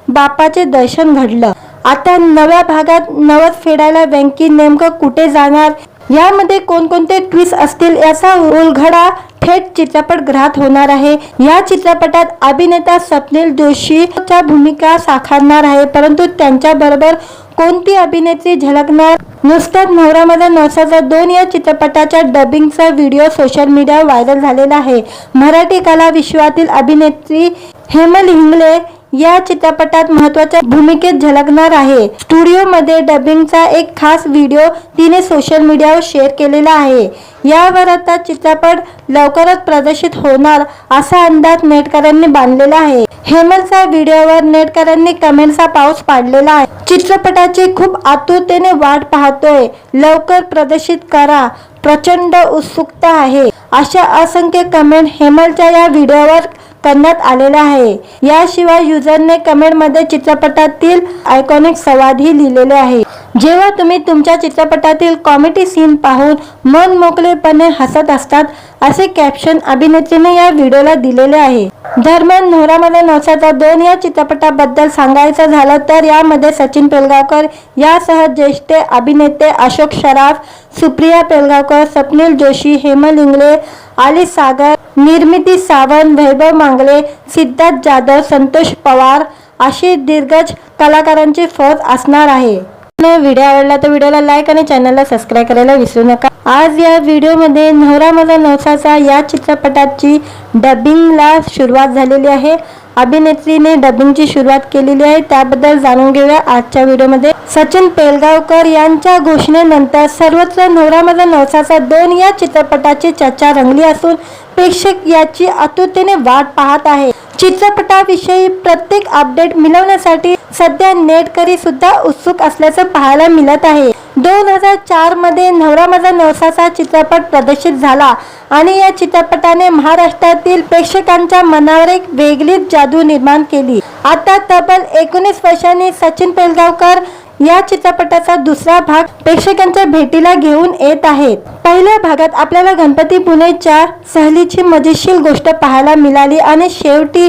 बाप्पाचे दर्शन घडलं। आता नव्या भागात नवस फेडायला वेंकी नेमकं कुठे जाणार, यामध्ये कोणकोणते ट्विस्ट असतील याचा उलगडा थेट चित्रपटगृहात होणार आहे। या चित्रपटात अभिनेता स्वप्नील जोशीच्या भूमिका साकारणार आहे, परंतु त्यांच्या बरोबर कोणती अभिनेत्री झळकणार? नुसताच नवरा माझा नवसाचा 2 या चित्रपटाच्या डबिंगचा व्हिडिओ सोशल मीडियावर व्हायरल झालेला आहे। मराठी कला विश्वातील अभिनेत्री हेमल हिंगले या चित्रपटात महत्त्वाच्या भूमिकेत झळकणार आहे। स्टुडिओमध्ये डबिंगचा एक खास व्हिडिओ तिने सोशल मीडियावर शेअर केलेला आहे। यावर आता चित्रपट लवकरच प्रदर्शित होणार असा अंदाज नेटकऱ्यांनी बांधलेला आहे। हेमलच्या व्हिडिओवर नेटकऱ्यांनी कमेंट्सचा पाऊस पाडलेला आहे। चित्रपटाची खूप आतुरतेने वाट पाहतोय, लवकर प्रदर्शित करा, प्रचंड उत्सुकता आहे, अशा असंख्य कमेंट हेमलच्या या व्हिडिओवर करण्यात आलेला आहे। याशिवाय युजरने कमेंटमध्ये चित्रपटातील आयकॉनिक संवादही लिहिलेले आहे। जेव्हा तुम्ही तुमच्या चित्रपटातील कॉमेडी सीन पाहून मन मोकळेपणे हसत असतात, असे कॅप्शन अभिनेत्रीने या व्हिडिओला दिलेले आहे। दरम्यान नवरा माझा नवसाचा 2 या चित्रपटाबद्दल सांगायचं झालं तर यामध्ये सचिन पेलगावकर यासह ज्येष्ठ अभिनेते अशोक सराफ, सुप्रिया पेलगावकर, स्वप्नील जोशी, हेमल हिंगले, आली सागर, निर्मिती सावंत, वैभव मांगले, सिद्धार्थ जाधव, संतोष पवार अशी दिग्गज कलाकारांची फौज असणार आहे। व्हिडिओ आवडला तर व्हिडिओला लाईक आणि चॅनलला सबस्क्राईब करायला विसरू नका। आज या व्हिडिओमध्ये नवरा माझा नवसाचा या चित्रपटाची डबिंगला सुरुवात झालेली आहे। अभिनेत्रीने डबिंगची सुरुवात केलेली आहे, त्याबद्दल जाणून घेऊया आजच्या व्हिडिओमध्ये। सचिन पेलगावकर यांच्या घोषणेनंतर सर्वत्र नवरा माझा नवसाचा 2 या चित्रपटाची चर्चा रंगली असून प्रेक्षक याची आतुरतेने वाट पाहत आहे। चित्रपटाविषयी प्रत्येक अपडेट मिळवण्यासाठी सध्या नेटकरी सुद्धा उत्सुक असल्याचं पाहायला मिळत आहे। 2004 मध्ये नवरा माझा नवसाचा चित्रपट प्रदर्शित झाला आणि या चित्रपटाने महाराष्ट्रातील प्रेक्षकांच्या मनावर एक वेगळीच जादू निर्माण केली। आता तब्बल 19 वर्षांनी सचिन पेलगावकर या चित्रपटाचा दुसरा भाग प्रेक्षकांच्या भेटीला घेऊन येत आहेत। पहिल्या भागात आपल्याला गणपती पुणेच्या सहलीची मजेशीर गोष्ट पाहायला मिळाली आणि शेवटी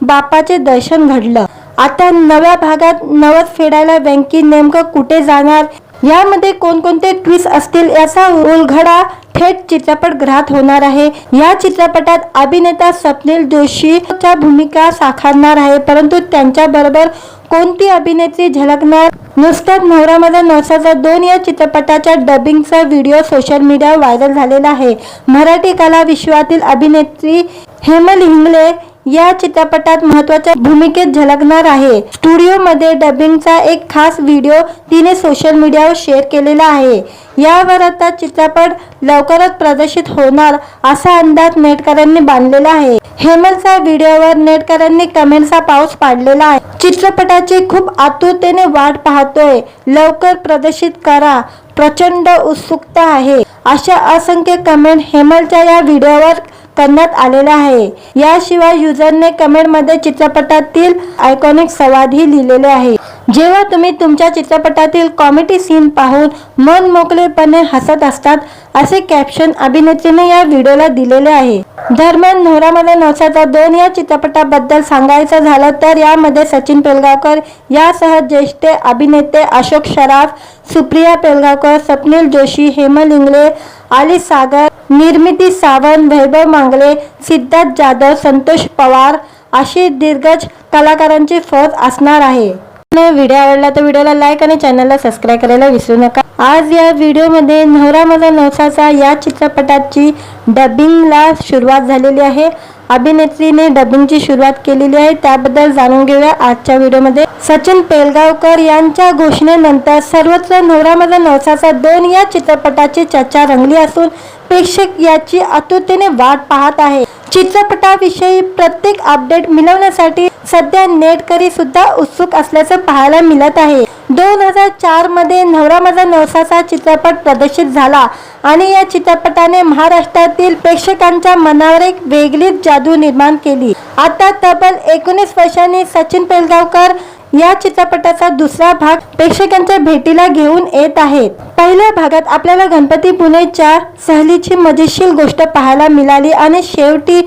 बाप्पाचे दर्शन घडलं। आता नव्या भागात नवस फेडायला वेंकी नेमकं कुठे जाणार, यामध्ये कोणकोणते ट्विस्ट असतील याचा उलगडा थेट चित्रपटगृहात होणार आहे। या चित्रपटात अभिनेता स्वप्नील जोशीच्या भूमिका साकारणार आहे, परंतु त्यांच्या बरोबर कोणती अभिनेत्री झळकणार? नुसताच नवरा माझा नवसाचा 2 या चित्रपटाच्या डबिंगचा व्हिडिओ सोशल मीडियावर व्हायरल झालेला आहे। मराठी कला विश्वातील अभिनेत्री हेमल हिंगले या चित्रपटात महत्त्वाच्या भूमिकेत झळकणार आहे। स्टुडिओमध्ये डबिंगचा एक खास व्हिडिओ तिने सोशल मीडियावर शेअर केलेला आहे। यावर आता चित्रपट लवकरच प्रदर्शित होणार असा अंदाज नेटकऱ्यांनी बांधलेला आहे। हेमलच्या व्हिडिओवर नेटकऱ्यांनी कमेंटचा पाऊस पाडलेला आहे। चित्रपटाची खूप आतुरतेने वाट पाहतोय, लवकर प्रदर्शित करा, प्रचंड उत्सुकता आहे, अशा असंख्य कमेंट हेमलच्या या व्हिडिओवर करण्यात आलेला आहे। याशिवाय युजरने कमेंटमध्ये चित्रपटातील आयकॉनिक संवादही लिहिलेले आहे। जेव्हा तुम्ही तुमच्या चित्रपटातील कॉमेडी सीन पाहून मन मोकळेपणे हसत असतात, असे कॅप्शन अभिनेत्रीने या व्हिडिओला दिलेले आहे। दरम्यान नवरा माझा नवसाचा 2 या चित्रपटाबद्दल सांगायचं झालं तर यामध्ये सचिन पेलगावकर यासह ज्येष्ठ अभिनेते अशोक सराफ, सुप्रिया पेलगावकर, स्वप्नील जोशी, हेमल इंगळे, आली सागर, निर्मिती सावंत, वैभव मांगले, सिद्धार्थ जाधव, संतोष पवार अशी दिग्गज कलाकारांची फौज असणार आहे। व्हिडिओ आवडला तर व्हिडिओला लाईक आणि चॅनलला सबस्क्राईब करायला विसरू नका। आज या व्हिडिओमध्ये नवरा माझा नवसाचा या चित्रपटाची डबिंगला सुरुवात झालेली आहे। अभिनेत्रीने डबिंगची सुरुवात केलेली आहे, त्याबद्दल जाणून घेऊया आजच्या व्हिडिओमध्ये। सचिन पेलगावकर यांच्या घोषणेनंतर सर्वत्र नवरा माझा नवसाचा 2 या चित्रपटाची चर्चा रंगली असून प्रेक्षक याची आतुरतेने वाट पाहत आहे। चित्रपटाविषयी प्रत्येक अपडेट मिळवण्यासाठी सध्या नेटकरी सुद्धा उत्सुक असल्याचं पाहायला मिळत आहे। 2004 मध्ये नवरा माझा नवसाचा चित्रपट प्रदर्शित झाला आणि या चित्रपटाने महाराष्ट्रातील प्रेक्षकांच्या मनावर एक वेगळीच जादू निर्माण केली। आता तब्बल 19 वर्षांनी सचिन पेलगावकर या चित्रपटाचा दुसरा भाग प्रेक्षकांच्या भेटीला घेऊन येत आहेत। पहिल्या भागात आपल्याला गणपती पुणेच्या सहलीची मजेशीर गोष्ट पाहायला मिळाली आणि शेवटी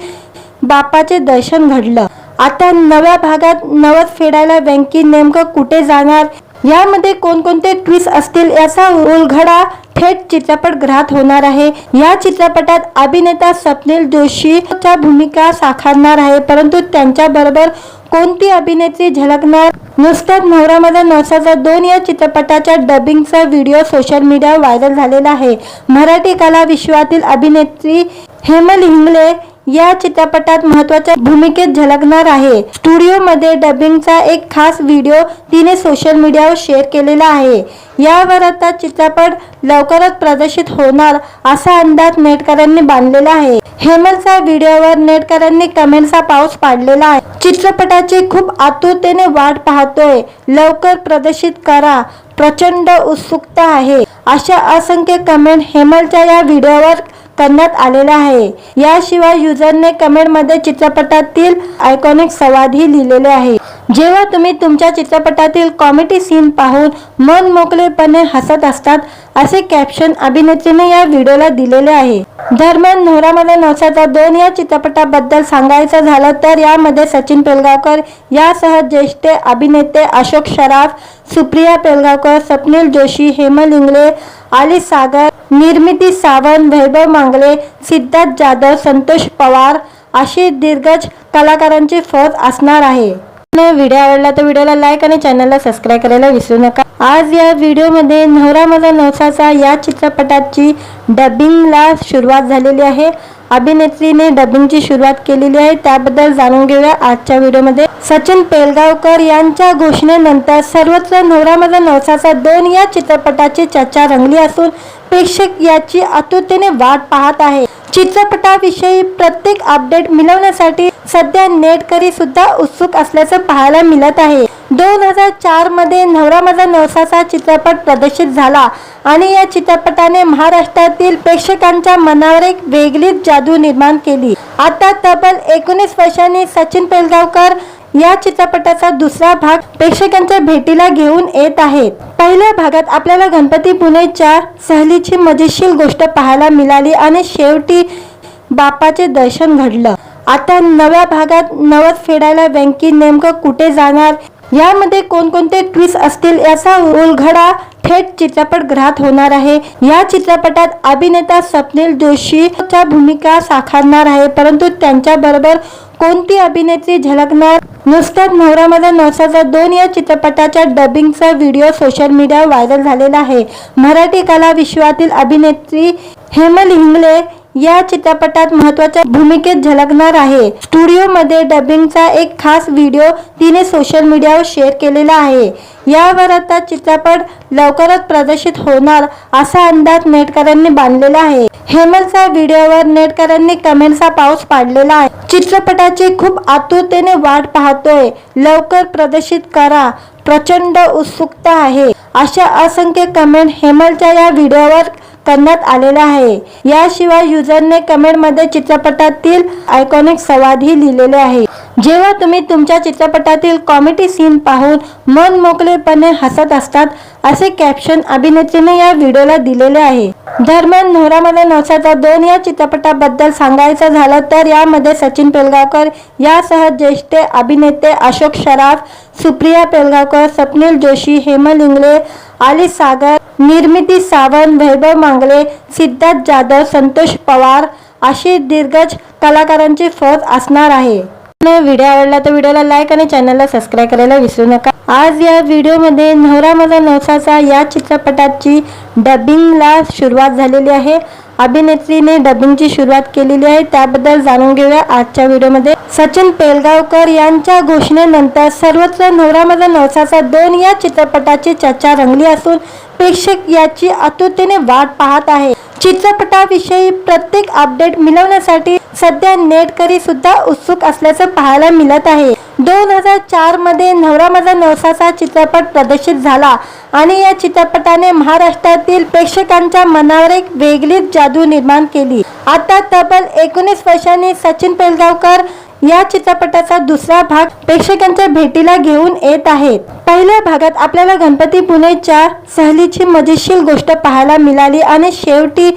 बाप्पाचे दर्शन घडलं। आता नव्या भागात नवस फेडायला वेंकी नेमकं कुठे जाणार, यामध्ये कोणकोणते ट्विस्ट असतील याचा उलगडा थेट चित्रपटगृहात होणार आहे। या चित्रपटात अभिनेता स्वप्नील जोशीच्या भूमिका साकारणार आहे, परंतु त्यांच्या बरोबर कोणती अभिनेत्री झळकणार? नुसताच नवरा माझा नवसाचा 2 या चित्रपटाच्या डबिंगचा व्हिडिओ सोशल मीडियावर व्हायरल झालेला आहे। मराठी कला विश्वातील अभिनेत्री हेमल हिंगले या चित्रपटात महत्त्वाच्या भूमिकेत झळकणार आहे। स्टुडिओमध्ये डबिंगचा एक खास व्हिडिओ तिने सोशल मीडियावर शेअर केलेला आहे। यावर आता चित्रपट लवकरच प्रदर्शित होणार असा अंदाज नेटकऱ्यांनी बांधलेला आहे। हेमलच्या व्हिडिओवर नेटकऱ्यांनी कमेंटचा पाऊस पाडलेला आहे। चित्रपटाची खूप आतुरतेने वाट पाहतोय, लवकर प्रदर्शित करा, प्रचंड उत्सुकता आहे, अशा असंख्य कमेंट हेमलच्या या व्हिडिओवर करण्यात आलेला आहे। याशिवाय युजरने कमेंटमध्ये चित्रपटातील आयकॉनिक संवादही लिहिलेले आहे। जेव्हा तुम्ही तुमच्या चित्रपटातील कॉमेडी सीन पाहून मन मोकळेपणे हसत असतात, असे कॅप्शन अभिनेत्रीने या व्हिडिओला दिलेले आहे। दरम्यान नवरा माझा नवसाचा 2 या चित्रपटाबद्दल सांगायचं झालं तर यामध्ये सचिन पेलगावकर यासह ज्येष्ठ अभिनेते अशोक सराफ, सुप्रिया पेलगावकर, स्वप्नील जोशी, हेमल इंगळे, आली सागर, निर्मिती सावंत, वैभव मांगले, सिद्धार्थ जाधव, संतोष पवार अशी दिग्गज कलाकारांची फौज असणार आहे। व्हिडिओ आवडला तर व्हिडिओला लाईक आणि चॅनलला सबस्क्राईब करायला विसरू नका। आज या व्हिडिओमध्ये नवरा माझा नवसाचा या चित्रपटाची डबिंगला सुरुवात झालेली आहे। अभिनेत्रीने डबिंगची सुरुवात केलेली आहे, त्याबद्दल जाणून घेऊया आजच्या व्हिडिओमध्ये। सचिन पेलगावकर यांच्या घोषणेनंतर सर्वत्र नवरा माझा नवसाचा 2 या चित्रपटाची चर्चा रंगली असून प्रेक्षक याची आतुरतेने वाट पाहत आहे। चित्रपटाविषयी प्रत्येक अपडेट मिळवण्यासाठी सध्या नेटकरी सुद्धा उत्सुक असल्याचं पाहायला मिळत आहे। 2004 मध्ये नवरा माझा नवसाचा चित्रपट प्रदर्शित झाला आणि या चित्रपटाने महाराष्ट्रातील प्रेक्षकांच्या मनावर एक वेगळीच जादू निर्माण केली। आता तब्बल 19 वर्षांनी सचिन पेलगावकर या चित्रपटाचा दुसरा भाग प्रेक्षकांच्या भेटीला घेऊन येत आहेत। पहिल्या भागात आपल्याला गणपती पुणेच्या सहलीची मजेशीर गोष्ट पाहायला मिळाली आणि शेवटी बाप्पाचे दर्शन घडलं। आता नव्या भागात नवस फेडायला वेंकी नेमकं कुठे जाणार, यामध्ये कोणकोणते ट्विस्ट असतील याचा उलगडा थेट चित्रपटगृहात होणार आहे। या चित्रपटात अभिनेता स्वप्नील जोशीच्या भूमिका साकारणार आहे, परंतु त्यांच्या बरोबर कोणती अभिनेत्री झळकणार? नुसत्याच नवरा माझा नवसाचा 2 या चित्रपटाच्या डबिंगचा व्हिडिओ सोशल मीडियावर व्हायरल झालेला आहे। मराठी कला विश्वातील अभिनेत्री हेमल हिंगळे या चित्रपटात महत्त्वाच्या भूमिकेत झळकणार आहे। स्टुडिओमध्ये डबिंगचा एक खास व्हिडिओ तिने सोशल मीडियावर शेअर केलेला आहे। यावर आता चित्रपट लवकरच प्रदर्शित होणार असा अंदाज नेटकऱ्यांनी बांधलेला आहे। हेमलच्या व्हिडिओवर नेटकऱ्यांनी कमेंटचा पाऊस पाडलेला आहे। चित्रपटाची खूप आतुरतेने वाट पाहतोय, लवकर प्रदर्शित करा, प्रचंड उत्सुकता आहे, अशा असंख्य कमेंट हेमलच्या या व्हिडिओवर करण्यात आलेला आहे। याशिवाय युजरने कमेंटमध्ये चित्रपटातील आयकॉनिक संवादही लिहिलेले आहे। जेव्हा तुम्ही तुमच्या चित्रपटातील कॉमेडी सीन पाहून मन मोकळेपणे हसत असतात, असे कॅप्शन अभिनेत्रीने या व्हिडिओला दिलेले आहे। दरम्यान नवरा माझा नवसाचा 2 या चित्रपटाबद्दल सांगायचं झालं तर यामध्ये सचिन पेलगावकर यासह ज्येष्ठ अभिनेते अशोक सराफ, सुप्रिया पेलगावकर, स्वप्नील जोशी, हेमल हिंगळे, आली सागर, निर्मिती सावंत, वैभव मांगले, सिद्धार्थ जाधव, संतोष पवार अशी दिग्गज कलाकारांची फौज असणार आहे। व्हिडिओ आवडला तर व्हिडिओला लाईक आणि चॅनलला सबस्क्राईब करायला विसरू नका। आज या व्हिडिओमध्ये नवरा माझा नवसाचा या चित्रपटाची डबिंगला सुरुवात झालेली आहे। अभिनेत्रीने डबिंगची सुरुवात केलेली आहे, त्याबद्दल जाणून घेऊया आजच्या व्हिडिओमध्ये। सचिन पेलगावकर यांच्या घोषणेनंतर सर्वत्र नवरा माझा नवसाचा 2 या चित्रपटाची चर्चा रंगली असून प्रेक्षक याची आतुरतेने वाट पाहत आहे। चित्रपटाविषयी प्रत्येक अपडेट मिळवण्यासाठी सध्या नेटकरी सुद्धा उत्सुक असल्याचं पाहायला मिळत आहे। 2004 मध्ये नवरा माझा नवसाचा चित्रपट प्रदर्शित झाला आणि या चित्रपटाने महाराष्ट्रातील प्रेक्षकांच्या मनावर एक वेगळीच जादू निर्माण केली। आता तब्बल 19 वर्षांनी सचिन पेलगावकर या चित्रपटाचा दुसरा भाग प्रेक्षकांच्या भेटीला घेऊन येत आहेत। पहिल्या भागात आपल्याला गणपती पुणेच्या सहलीची मजेशीर गोष्ट पाहायला मिळाली आणि शेवटी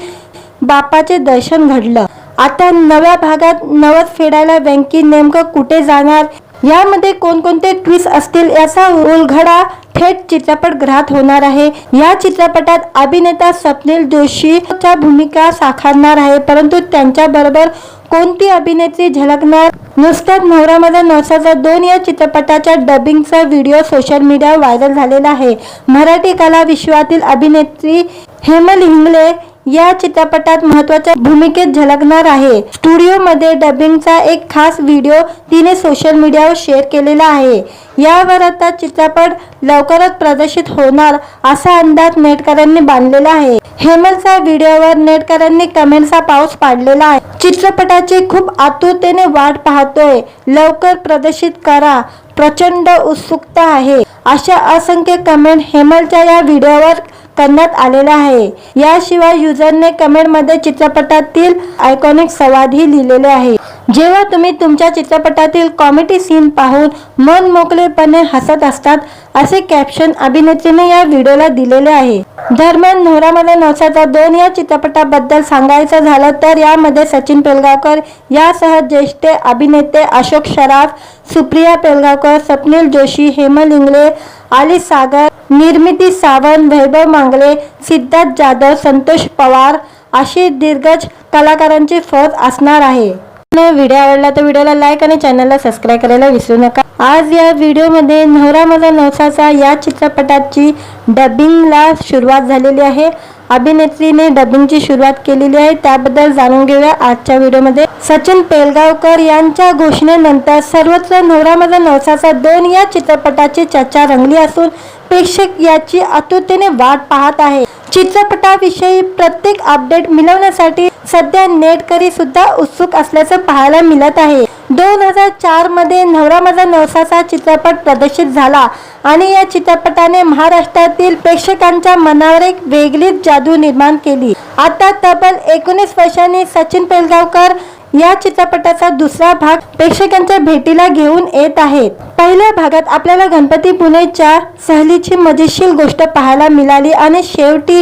बाप्पाचे दर्शन घडलं। आता नव्या भागात नवस फेडायला वेंकी नेमकं कुठे जाणार, यामध्ये कोणकोणते ट्विस्ट असतील याचा उलगडा थेट चित्रपटगृहात होणार आहे। या चित्रपटात अभिनेता स्वप्नील जोशीच्या भूमिका साकारणार आहे, परंतु त्यांच्या बरोबर कोणती अभिनेत्री झळकणार? नुसत्याच नवरा माझा नवसाचा 2 या चित्रपटाच्या डबिंगचा व्हिडिओ सोशल मीडियावर व्हायरल झालेला आहे। मराठी कला विश्वातील अभिनेत्री हेमल हिंगळे या चित्रपटात महत्त्वाच्या भूमिकेत झळकणार आहे। स्टुडिओमध्ये डबिंगचा एक खास व्हिडिओ तिने सोशल मीडियावर शेअर केलेला आहे। यावर आता चित्रपट लवकरच प्रदर्शित होणार असा अंदाज नेटकऱ्यांनी बांधलेला आहे। हेमलच्या व्हिडिओवर नेटकऱ्यांनी कमेंटचा पाऊस पाडलेला आहे। चित्रपटाची खूप आतुरतेने वाट पाहतोय, लवकर प्रदर्शित करा, प्रचंड उत्सुकता आहे, अशा असंख्य कमेंट हेमलच्या या व्हिडिओवर करण्यात आलेला आहे। याशिवाय युजरने कमेंटमध्ये चित्रपटातील आयकॉनिक संवादही लिहिलेले आहे। जेव्हा तुम्ही तुमच्या चित्रपटातील कॉमेडी सीन पाहून मन मोकळेपणे हसत असतात, असे कॅप्शन अभिनेत्रीने या व्हिडिओला दिलेले आहे। दरम्यान नवरा माझा नवसाचा 2 या चित्रपटाबद्दल सांगायचं झालं तर यामध्ये सचिन पेलगावकर यासह ज्येष्ठ अभिनेते अशोक सराफ, सुप्रिया पेलगावकर, स्वप्नील जोशी, हेमल हिंगळे, आली सागर, निर्मिती सावंत, वैभव मांगले, सिद्धार्थ जाधव, संतोष पवार अशी दिग्गज कलाकारांची फौज असणार आहे। व्हिडिओ आवडला तर व्हिडिओला लाईक आणि चॅनलला सबस्क्राईब करायला विसरू नका। आज या व्हिडिओमध्ये नवरा माझा नवसाचा या चित्रपटाची डबिंगला सुरुवात झालेली आहे। अभिनेत्रीने डबिंगची सुरुवात केलेली आहे, त्याबद्दल जाणून घेऊया आजच्या व्हिडिओमध्ये। सचिन पेलगावकर यांच्या घोषणेनंतर सर्वत्र नवरा माझा नवसाचा 2 या चित्रपटाची चर्चा रंगली असून प्रेक्षक याची आतुरतेने वाट पाहत आहे। चित्रपटाविषयी प्रत्येक अपडेट मिळवण्यासाठी सध्या नेटकरी सुद्धा उत्सुक असल्याचं पाहायला मिळत आहे। 2004 मध्ये नवरा माझा नवसाचा चित्रपट प्रदर्शित झाला आणि या चित्रपटाने महाराष्ट्रातील प्रेक्षकांच्या मनावर एक वेगळीच जादू निर्माण केली। आता तब्बल 19 वर्षांनी सचिन पेलगावकर या चित्रपटाचा दुसरा भाग प्रेक्षकांच्या भेटीला घेऊन येत आहेत। पहिल्या भागात आपल्याला गणपती पुणेच्या सहलीची मजेशीर गोष्ट पाहायला मिळाली आणि शेवटी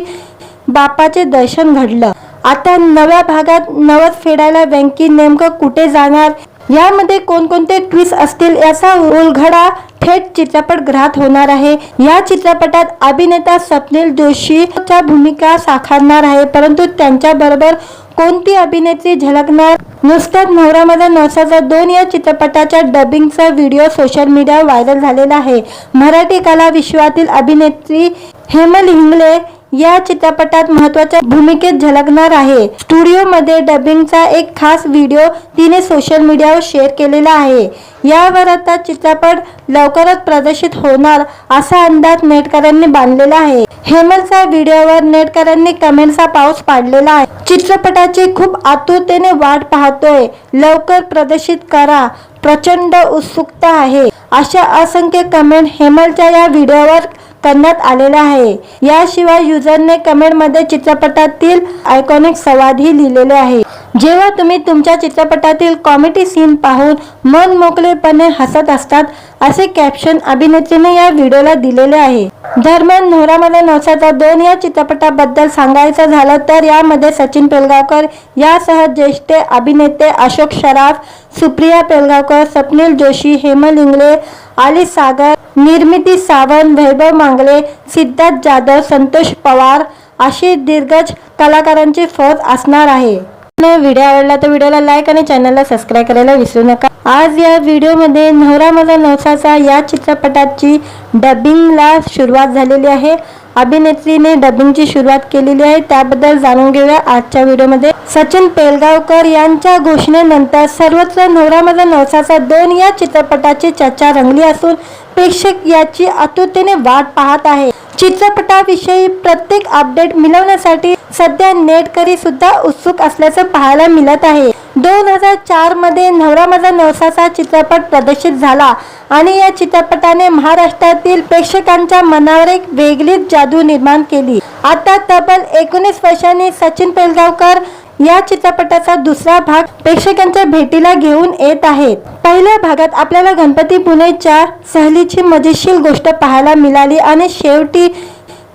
बापाचे दर्शन घडलं। आता नव्या भागात नवस फेडायला वेंकी नेमकं कुठे जाणार, यामध्ये कोणकोणते ट्विस्ट असतील याचा उलगडा थेट चित्रपटगृहात होणार आहे। या चित्रपटात अभिनेता स्वप्नील जोशीच्या भूमिका साकारणार आहे, परंतु त्यांच्या बरोबर कोणती अभिनेत्री झळकणार? नुसताच नवरा माझा नवसाचा 2 या चित्रपटाच्या डबिंगचा व्हिडिओ सोशल मीडियावर व्हायरल झालेला आहे। मराठी कला विश्वातील अभिनेत्री हेमल हिंगले या चित्रपटात महत्त्वाच्या भूमिकेत झळकणार आहे। स्टुडिओमध्ये डबिंगचा एक खास व्हिडिओ तिने सोशल मीडियावर शेअर केलेला आहे। यावर आता चित्रपट लवकरच प्रदर्शित होणार असा अंदाज नेटकऱ्यांनी बांधलेला आहे। हेमलच्या व्हिडिओवर नेटकऱ्यांनी कमेंट्सचा पाऊस पाडलेला आहे। चित्रपटाची खूप आतुरतेने वाट पाहतोय, लवकर प्रदर्शित करा, प्रचंड उत्सुकता आहे, अशा असंख्य कमेंट हेमलच्या या व्हिडिओवर करण्यात आलेला आहे। याशिवाय युजरने कमेंटमध्ये चित्रपटातील आयकॉनिक संवादही लिहिलेले आहे। जेव्हा तुम्ही तुमच्या चित्रपटातील कॉमेडी सीन पाहून मन मोकळेपणे हसत असतात, असे कॅप्शन अभिनेत्रीने या व्हिडिओला दिलेले आहे। दरम्यान नवरा माझा नवसाचा 2 या चित्रपटाबद्दल सांगायचं झालं तर यामध्ये सचिन पेलगावकर यासह ज्येष्ठ अभिनेते अशोक सराफ, सुप्रिया पेलगावकर, स्वप्नील जोशी, हेमल हिंगले, आली सागर, निर्मिती सावंत, वैभव मांगले, सिद्धार्थ जाधव, संतोष पवार अशी दिग्गज कलाकारांची फौज असणार आहे। व्हिडिओ आवडला तर व्हिडिओला लाईक आणि चॅनलला सबस्क्राईब करायला विसरू नका। आज या व्हिडिओमध्ये नवरा माझा नवसाचा या चित्रपटाची डबिंगला सुरुवात झालेली आहे। अभिनेत्रीने डबिंगची सुरुवात केलेली आहे, त्याबद्दल जाणून घेऊया आजच्या व्हिडिओमध्ये। सचिन पेलगावकर यांच्या घोषणेनंतर सर्वत्र नवरा माझा नवसाचा 2 या चित्रपटाची चर्चा रंगली असून प्रेक्षक याची आतुरतेने वाट पाहत आहे। चित्रपटाविषयी प्रत्येक अपडेट मिळवण्यासाठी सध्या नेटकरी सुद्धा उत्सुक असल्याचं पाहायला मिळत आहे। 2004 मध्ये नवरा माझा नवसाचा चित्रपट प्रदर्शित झाला आणि या चित्रपटाने महाराष्ट्रातील प्रेक्षकांच्या मनावर एक वेगळीच जादू निर्माण केली। आता तब्बल 19 वर्षांनी सचिन पेलगावकर या चित्रपटाचा दुसरा भाग प्रेक्षकांच्या भेटीला घेऊन येत आहेत। पहिल्या भागात आपल्याला गणपती पुणेच्या सहलीची मजेशीर गोष्ट पाहायला मिळाली आणि शेवटी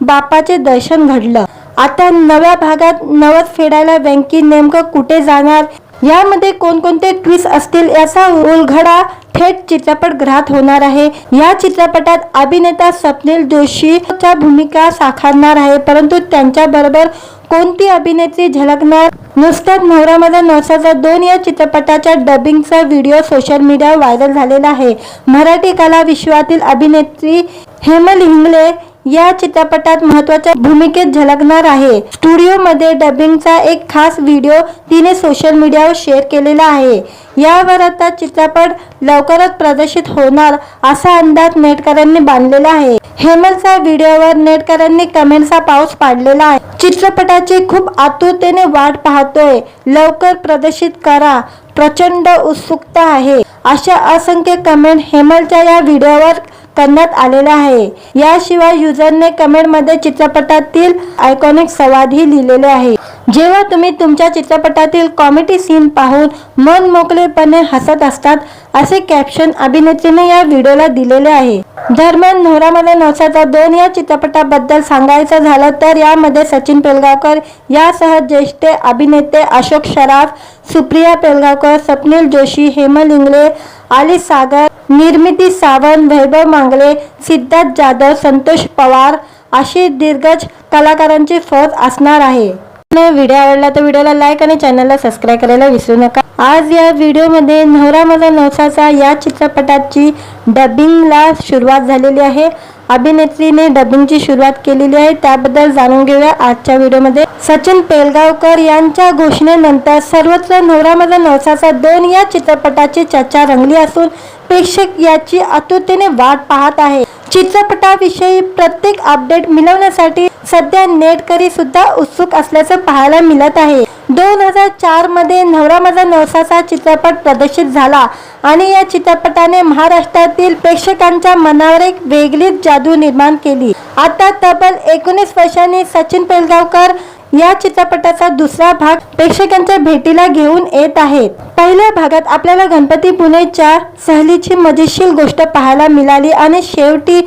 बापाचे दर्शन घडलं। आता नव्या भागात नवस फेडायला वेंकी नेमकं कुठे जाणार, यामध्ये कोणकोणते ट्विस्ट असतील याचा उलगडा थेट चित्रपटगृहात होणार आहे। या चित्रपटात अभिनेता स्वप्नील जोशीच्या भूमिका साकारणार आहे, परंतु त्यांच्या बरोबर कोणती अभिनेत्री झळकणार? नुसताच नवरा माझा नवसाचा 2 या चित्रपटाच्या डबिंगचा व्हिडिओ सोशल मीडियावर व्हायरल झालेला आहे। मराठी कला विश्वातील अभिनेत्री हेमल हिंगले या चित्रपटात महत्त्वाच्या भूमिकेत झळकणार आहे। स्टुडिओमध्ये डबिंगचा एक खास व्हिडिओ तिने सोशल मीडियावर शेअर केलेला आहे। यावर आता चित्रपट लवकरच प्रदर्शित होणार असा अंदाज नेटकऱ्यांनी बांधलेला आहे। हेमलच्या व्हिडिओवर नेटकऱ्यांनी कमेंट्सचा पाऊस पाडलेला आहे। चित्रपटाची खूप आतुरतेने वाट पाहतोय, लवकर प्रदर्शित करा, प्रचंड उत्सुकता आहे, अशा असंख्य कमेंट हेमलच्या या व्हिडिओवर करण्यात आलेला आहे। याशिवाय युजरने कमेंटमध्ये चित्रपटातील आयकॉनिक संवादही लिहिलेले आहे। जेव्हा तुम्ही तुमच्या चित्रपटातील कॉमेडी सीन पाहून मन मोकळेपणे हसत असतात, असे कॅप्शन अभिनेत्रीने या व्हिडिओला दिलेले आहे। दरम्यान नवरा माझा नवसाचा 2 या चित्रपटाबद्दल सांगायचं झालं तर यामध्ये सचिन पेलगावकर यासह ज्येष्ठ अभिनेते अशोक सराफ, सुप्रिया पेलगावकर, स्वप्नील जोशी, हेमल हिंगले, आली सागर, निर्मिती सावंत, वैभव मांगले, सिद्धार्थ जाधव, संतोष पवार अशी दिग्गज कलाकारांची फौज असणार आहे। व्हिडिओ आवडला तर व्हिडिओला लाईक आणि चॅनलला सबस्क्राईब करायला विसरू नका। आज या व्हिडिओमध्ये नवरा माझा नवसाचा या चित्रपटाची डबिंगला सुरुवात झालेली आहे। अभिनेत्रीने डबिंगची सुरुवात केलेली आहे, त्याबद्दल जाणून घेऊया आजच्या व्हिडिओमध्ये। सचिन पेलगावकर यांच्या घोषणेनंतर सर्वत्र नवरा माझा नवसाचा 2 या चित्रपटाची चर्चा रंगली असून प्रेक्षक याची आतुरतेने वाट पाहत आहे। चित्रपटाविषयी प्रत्येक अपडेट मिळवण्यासाठी सध्या नेटकरी सुद्धा उत्सुक असल्याचं पाहायला मिळत आहे। 2004 मध्ये नवरा माझा नवसाचा चित्रपट प्रदर्शित झाला आणि या चित्रपटाने महाराष्ट्रातील प्रेक्षकांच्या मनावर एक वेगळीच जादू निर्माण केली। आता तब्बल 19 वर्षांनी सचिन पेलगावकर या चित्रपटाचा दुसरा भाग प्रेक्षकांच्या भेटीला घेऊन येत आहेत। पहिल्या भागात आपल्याला गणपतीपुळेच्या सहलीची मजेशीर गोष्ट पाहायला मिळाली आणि शेवटी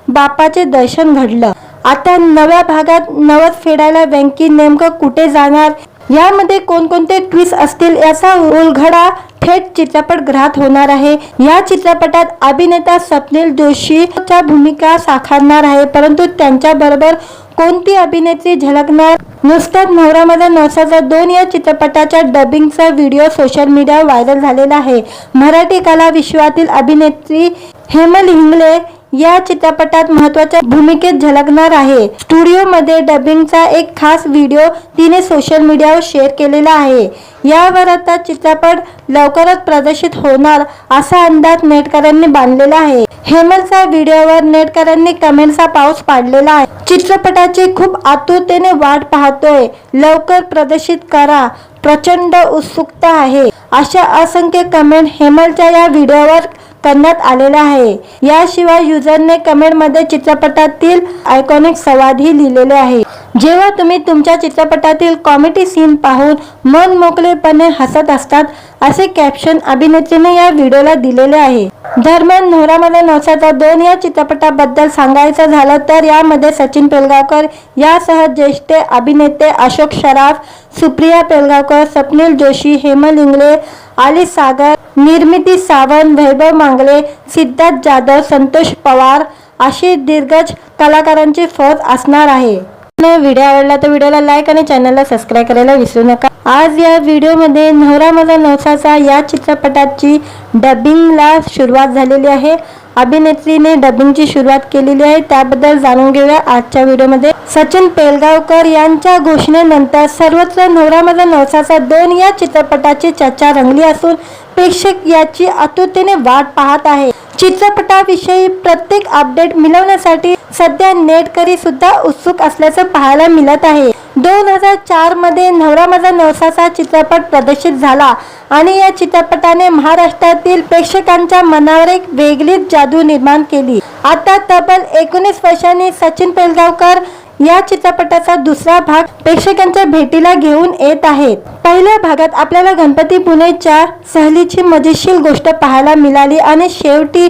बाप्पाचे दर्शन घडलं। आता नव्या भागात नवस फेडायला वेंकी नेमकं कुठे जाणार, यामध्ये कोणकोणते ट्विस्ट असतील याचा उलगडा थेट चित्रपटगृहात होणार आहे। या चित्रपटात अभिनेता स्वप्नील जोशीच्या भूमिका साकारणार आहे, परंतु त्यांच्याबरोबर कोणती अभिनेत्री झळकणार? नुसताच नवरा माझा नवसाचा 2 या चित्रपटाच्या डबिंगचा व्हिडिओ सोशल मीडियावर व्हायरल झालेला आहे। मराठी कला विश्वातील अभिनेत्री हेमल हिंगले या चित्रपटात महत्त्वाच्या भूमिकेत झळकणार आहे। स्टुडिओमध्ये डबिंगचा एक खास व्हिडिओ तिने सोशल मीडियावर शेअर केलेला आहे। यावर आता चित्रपट लवकरच प्रदर्शित होणार असा अंदाज नेटकऱ्यांनी बांधलेला आहे। हेमलच्या व्हिडिओवर नेटकऱ्यांनी कमेंटचा पाऊस पाडलेला आहे। चित्रपटाची खूप आतुरतेने वाट पाहतोय, लवकर प्रदर्शित करा, प्रचंड उत्सुकता आहे, अशा असंख्य कमेंट हेमलच्या या व्हिडिओवर करण्यात आलेला आहे। याशिवाय युजरने कमेंटमध्ये चित्रपटातील आयकॉनिक संवादही लिहिलेले आहे। जेव्हा तुम्ही तुमच्या चित्रपटातील कॉमेडी सीन पाहून मन मोकळेपणे हसत असतात, असे कॅप्शन अभिनेत्रीने या व्हिडिओला दिलेले आहे। दरम्यान नवरा माझा नवसाचा 2 या चित्रपटाबद्दल सांगायचं झालं तर यामध्ये सचिन पेलगावकर यासह ज्येष्ठ अभिनेते अशोक सराफ, सुप्रिया पेलगावकर, स्वप्नील जोशी, हेमल हिंगले, आली सागर, निर्मिती सावंत, वैभव मांगले, सिद्धार्थ जाधव, संतोष पवार अशी दिग्गज कलाकारांची फौज असणार आहे। व्हिडिओ आवडला तर व्हिडिओला लाईक आणि चॅनलला सबस्क्राईब करायला विसरू नका। आज या व्हिडिओमध्ये नवरा माझा नवसाचा या चित्रपटाची डबिंगला सुरुवात झालेली आहे। अभिनेत्रीने डबिंगची सुरुवात केलेली आहे, त्याबद्दल जाणून घेऊया आजच्या व्हिडिओमध्ये। सचिन पेलगावकर यांच्या घोषणेनंतर सर्वत्र नवरा माझा नवसाचा 2 या चित्रपटाची चर्चा रंगली असून प्रेक्षक याची आतुरतेने वाट पाहत आहे। चित्रपटाविषयी प्रत्येक अपडेट मिळवण्यासाठी सध्या नेटकरी सुद्धा उत्सुक असल्याचं पाहायला मिळत आहे। 2004 मध्ये नवरा माझा नवसाचा चित्रपट प्रदर्शित झाला आणि या चित्रपटाने महाराष्ट्रातील प्रेक्षकांच्या मनावर एक वेगळीच जादू निर्माण केली। आता तब्बल 19 वर्षांनी सचिन पेलगावकर या चित्रपटाचा दुसरा भाग प्रेक्षकांच्या भेटीला घेऊन येत आहेत। पहिल्या भागात आपल्याला गणपतीपुळेच्या सहलीची मजेशीर गोष्ट पाहायला मिळाली आणि शेवटी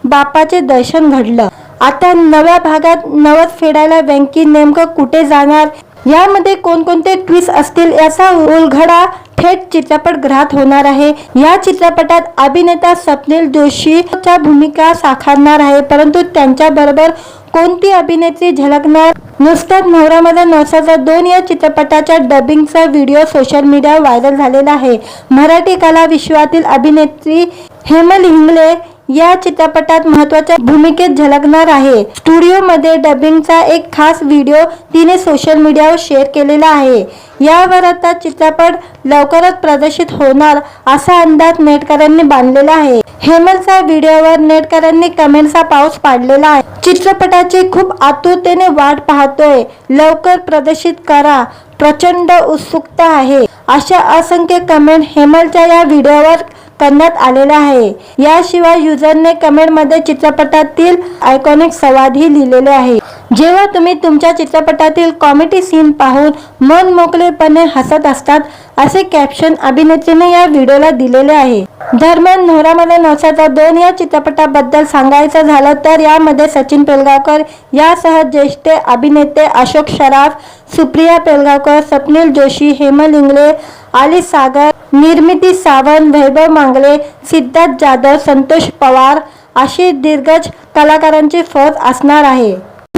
बाप्पाचे दर्शन घडलं। आता नव्या भागात नवस फेडायला वेंकी नेमकं कुठे जाणार, यामध्ये कोणकोणते ट्विस्ट असतील याचा उलगडा थेट चित्रपटगृहात होणार आहे। या चित्रपटात अभिनेता स्वप्नील जोशीच्या भूमिका साकारणार आहे, परंतु त्यांच्याबरोबर कोणती अभिनेत्री झळकणार? नुसताच नवरा माझा नवसाचा 2 या चित्रपटाच्या डबिंगचा व्हिडिओ सोशल मीडियावर व्हायरल झालेला आहे। मराठी कला विश्वातील अभिनेत्री हेमल हिंगले या चित्रपटात महत्त्वाच्या भूमिकेत झळकणार आहे। स्टुडिओमध्ये डबिंगचा एक खास व्हिडिओ तिने सोशल मीडियावर शेअर केलेला आहे। यावर आता चित्रपट लवकरच प्रदर्शित होणार असा अंदाज नेटकऱ्यांनी बांधलेला आहे। हेमलच्या व्हिडिओवर नेटकऱ्यांनी कमेंटचा पाऊस पाडलेला आहे। चित्रपटाची खूप आतुरतेने वाट पाहतोय, लवकर प्रदर्शित करा, प्रचंड उत्सुकता आहे, अशा असंख्य कमेंट हेमलच्या या व्हिडिओवर करण्यात आलेला आहे। याशिवाय युजरने कमेंटमध्ये चित्रपटातील आयकॉनिक संवादही लिहिलेले आहे। जेव्हा तुम्ही तुमच्या चित्रपटातील कॉमेडी सीन पाहून मन मोकळेपणे हसत असतात, असे कॅप्शन अभिनेत्रीने या व्हिडिओला दिलेले आहे। दरम्यान नवरा माझा नवसाचा 2 या चित्रपटाबद्दल सांगायचं झालं तर यामध्ये सचिन पेलगावकर यासह ज्येष्ठ अभिनेते अशोक सराफ, सुप्रिया पेलगावकर, स्वप्नील जोशी, हेमल हिंगले, आली सागर, निर्मिती सावंत, वैभव मांगले, सिद्धार्थ जाधव, संतोष पवार अशी दिग्गज कलाकारांची फौज असणार आहे।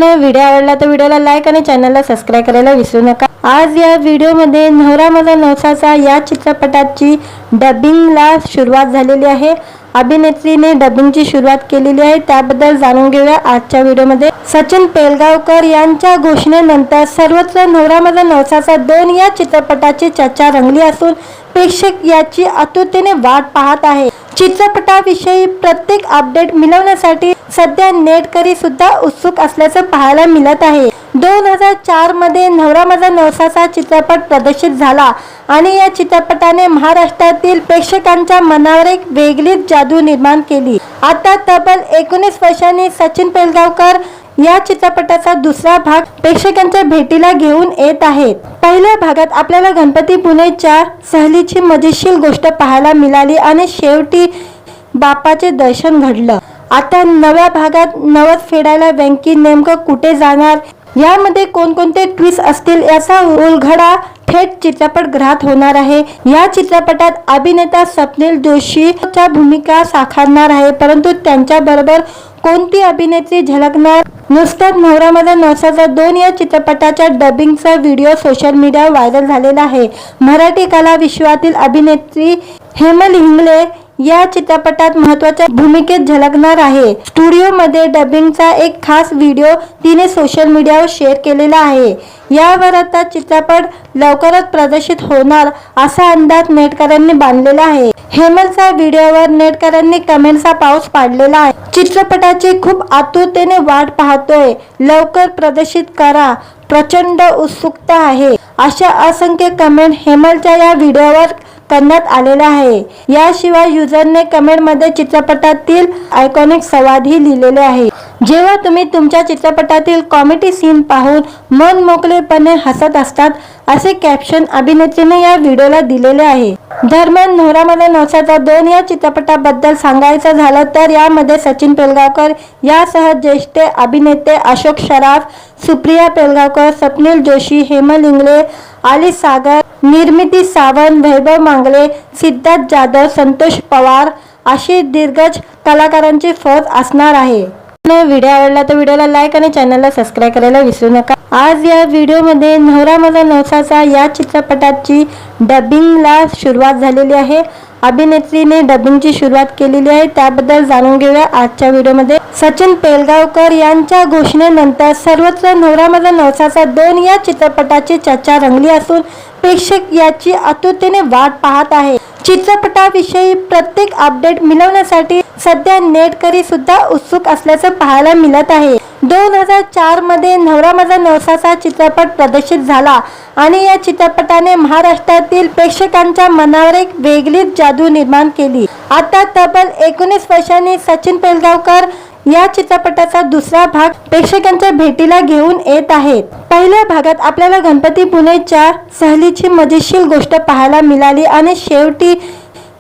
व्हिडिओ आवडला तर व्हिडिओला लाईक आणि चॅनलला सबस्क्राईब करायला विसरू नका। आज या व्हिडिओमध्ये नवरा माझा नवसाचा या चित्रपटाची डबिंगला सुरुवात झालेली आहे। अभिनेत्रीने डबिंगची सुरुवात केलेली आहे, त्याबद्दल जाणून घेऊया आजच्या व्हिडिओमध्ये। सचिन पेलगावकर यांच्या घोषणेनंतर सर्वत्र नवरा माझा नवसाचा 2 या चित्रपटाची चर्चा रंगली असून प्रेक्षक याची आतुरतेने वाट पाहत आहे। चित्रपटाविषयी प्रत्येक अपडेट मिळवण्यासाठी सध्या नेटकरी सुद्धा उत्सुक असल्याचं पाहायला मिळत आहे। 2004 मध्ये नवरा माझा नवसाचा चित्रपट प्रदर्शित झाला आणि या चित्रपटाने महाराष्ट्रातील प्रेक्षकांच्या मनावर एक वेगळीच जादू निर्माण केली। आता तब्बल 19 वर्षांनी सचिन पेलगावकर या चित्रपटाचा दुसरा भाग प्रेक्षकांच्या भेटीला घेऊन येत आहेत। पहिल्या भागात आपल्याला गणपतीपुळेच्या सहलीची मजेशीर गोष्ट पाहायला मिळाली आणि शेवटी बाप्पाचे दर्शन घडलं। आता नव्या भागात नवस फेडायला वेंकी नेमकं कुठे जाणार, यामध्ये कोणकोणते ट्विस्ट असतील याचा उलगडा थेट चित्रपटगृहात होणार आहे। या चित्रपटात अभिनेता स्वप्नील जोशीच्या भूमिका साकारणार आहे, परंतु त्यांच्या बरोबर कोणती अभिनेत्री झळकणार? नुसताच नवरा माझा नवसाचा 2 या चित्रपटाच्या डबिंगचा व्हिडिओ सोशल मीडियावर व्हायरल झालेला आहे। मराठी कला विश्वातील अभिनेत्री हेमल हिंगळे या चित्रपटात महत्त्वाच्या भूमिकेत झळकणार आहे। स्टुडिओमध्ये डबिंगचा एक खास व्हिडिओ तिने सोशल मीडियावर शेअर केलेला आहे। यावर आता चित्रपट लवकरच प्रदर्शित होणार असा अंदाज नेटकऱ्यांनी बांधलेला आहे। हेमलच्या व्हिडिओवर नेटकऱ्यांनी कमेंटचा पाऊस पाडलेला आहे। चित्रपटाची खूप आतुरतेने वाट पाहतोय, लवकर प्रदर्शित करा, प्रचंड उत्सुकता आहे, अशा असंख्य कमेंट हेमलच्या या व्हिडिओवर करण्यात आलेला आहे। याशिवाय युजरने कमेंटमध्ये चित्रपटातील आयकॉनिक संवादही लिहिलेले आहे। जेव्हा तुम्ही तुमच्या चित्रपटातील कॉमेडी सीन पाहून मन मोकळेपणे हसत असतात, असे कॅप्शन अभिनेत्रीने या व्हिडिओला दिलेले आहे। दरम्यान नवरा माझा नवसाचा 2 या चित्रपटाबद्दल सांगायचं झालं तर यामध्ये सचिन पेलगावकर यासह ज्येष्ठ अभिनेते अशोक सराफ, सुप्रिया पेलगावकर, स्वप्नील जोशी, हेमल हिंगळे, आली सागर, निर्मिती सावंत, वैभव मांगले, सिद्धार्थ जाधव, संतोष पवार अशी दिग्गज कलाकारांची फौज असणार आहे। व्हिडिओ आवडला तर व्हिडिओला लाईक आणि चॅनलला सबस्क्राईब करायला विसरू नका। आज या व्हिडिओमध्ये नवरा माझा नवसाचा या चित्रपटाची डबिंगला सुरुवात झालेली आहे। अभिनेत्रीने डबिंगची सुरुवात केलेली आहे, त्याबद्दल जाणून घेऊया आजच्या व्हिडिओमध्ये। सचिन पेलगावकर यांच्या घोषणेनंतर सर्वत्र नवरा माझा नवसाचा 2 या चित्रपटाची चर्चा रंगली असून प्रेक्षक याची आतुरतेने वाट पाहत आहे। चित्रपटाविषयी प्रत्येक अपडेट मिळवण्यासाठी सध्या नेटकरी सुद्धा उत्सुक असल्याचं पाहायला मिळत आहे। 2004 मध्ये नवरा माझा नवसाचा चित्रपट प्रदर्शित झाला आणि या चित्रपटाने महाराष्ट्रातील प्रेक्षकांच्या मनावर एक वेगळीच जादू निर्माण केली। आता तब्बल 19 वर्षांनी सचिन पेलगावकर या चित्रपटाचा दुसरा भाग प्रेक्षकांच्या भेटीला घेऊन येत आहेत। पहिल्या भागात आपल्याला गणपतीपुळेच्या सहलीची मजेशीर गोष्ट पाहायला मिळाली आणि शेवटी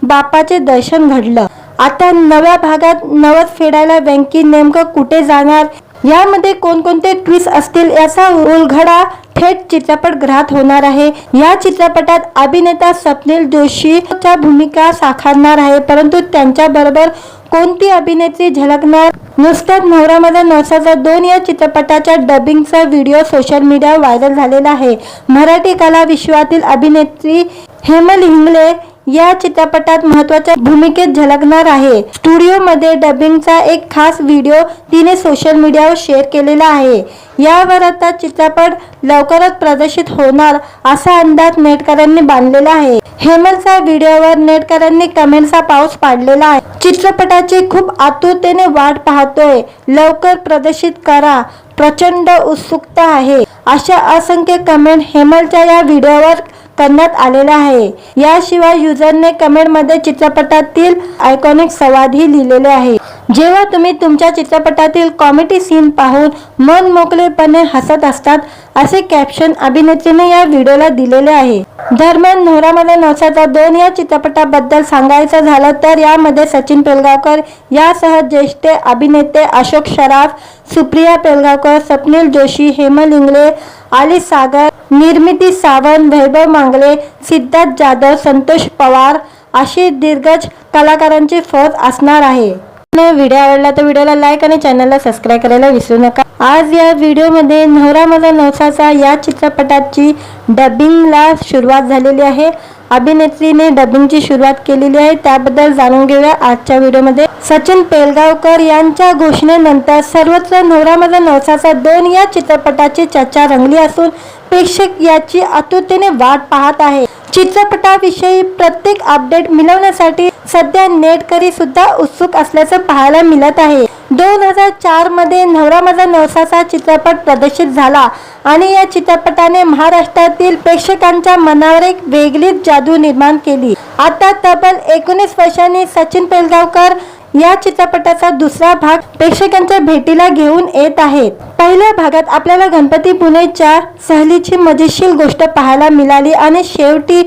बाप्पाचे दर्शन घडलं। आता नव्या भागात नवस फेडायला वेंकी नेमकं कुठे जाणार, यामध्ये कोणकोणते ट्विस्ट असतील याचा उलगडा थेट चित्रपटगृहात होणार आहे। या चित्रपटात अभिनेता स्वप्नील जोशीच्या भूमिका साकारणार आहे, परंतु त्यांच्या बरोबर कोणती अभिनेत्री झळकणार? नुसताच नवरा माझा नवसाचा 2 या चित्रपटाच्या डबिंगचा व्हिडिओ सोशल मीडियावर व्हायरल झालेला आहे। मराठी कला विश्वातील अभिनेत्री हेमल हिंगळे या चित्रपटात महत्त्वाच्या भूमिकेत झळकणार आहे। स्टुडिओमध्ये डबिंगचा एक खास व्हिडिओ तिने सोशल मीडियावर शेअर केलेला आहे। यावर आता चित्रपट लवकरच प्रदर्शित होणार असा अंदाज नेटकऱ्यांनी बांधलेला आहे। हेमलच्या व्हिडिओवर नेटकऱ्यांनी कमेंटचा पाऊस पाडलेला आहे। चित्रपटाची खूप आतुरतेने वाट पाहतोय, लवकर प्रदर्शित करा, प्रचंड उत्सुकता आहे, अशा असंख्य कमेंट हेमलच्या या व्हिडिओवर करण्यात आलेला आहे। याशिवाय युजरने कमेंटमध्ये चित्रपटातील आयकॉनिक संवादही लिहिलेले आहे। जेव्हा तुम्ही तुमच्या चित्रपटातील कॉमेडी सीन पाहून मन मोकळेपणे हसत असतात, असे कॅप्शन अभिनेत्रीने या व्हिडिओला दिलेले आहे। दरम्यान नवरा माझा नवसाचा 2 या चित्रपटाबद्दल सांगायचं झालं तर यामध्ये सचिन पेलगावकर यासह ज्येष्ठ अभिनेते अशोक सराफ, सुप्रिया पेलगावकर, स्वप्नील जोशी, हेमल हिंगळे, आली सागर, निर्मिती सावंत, वैभव मांगले, सिद्धार्थ जाधव, संतोष पवार अशी दिग्गज कलाकारांची फौज असणार आहे। व्हिडिओ आवडला तर व्हिडिओला लाईक आणि चॅनलला सबस्क्राईब करायला विसरू नका। आज या व्हिडिओमध्ये नवरा माझा नवसाचा या चित्रपटाची डबिंगला सुरुवात झालेली आहे। अभिनेत्रीने डबिंगची सुरुवात केलेली आहे, त्याबद्दल जाणून घेऊया आजच्या व्हिडिओमध्ये। सचिन पेलगावकर यांच्या घोषणेनंतर सर्वत्र नवरा माझा नवसाचा 2 या चित्रपटाची चर्चा रंगली असून प्रेक्षक याची आतुरतेने वाट पाहत आहे। चित्रपटाविषयी प्रत्येक अपडेट मिळवण्यासाठी सध्या नेटकरी सुद्धा उत्सुक असल्याचं पाहायला मिळत आहे। 2004 मध्ये नवरा माझा नवसाचा चित्रपट प्रदर्शित झाला आणि या चित्रपटाने महाराष्ट्रातील प्रेक्षकांच्या मनावर एक वेगळीच जादू निर्माण केली। आता तब्बल 19 वर्षांनी सचिन पेलगावकर या चित्रपटाचा दुसरा भाग प्रेक्षकांच्या भेटीला घेऊन येत आहेत। पहिल्या भागात आपल्याला गणपती पुणेच्या सहलीची मजेशीर गोष्ट पाहायला मिळाली आणि शेवटी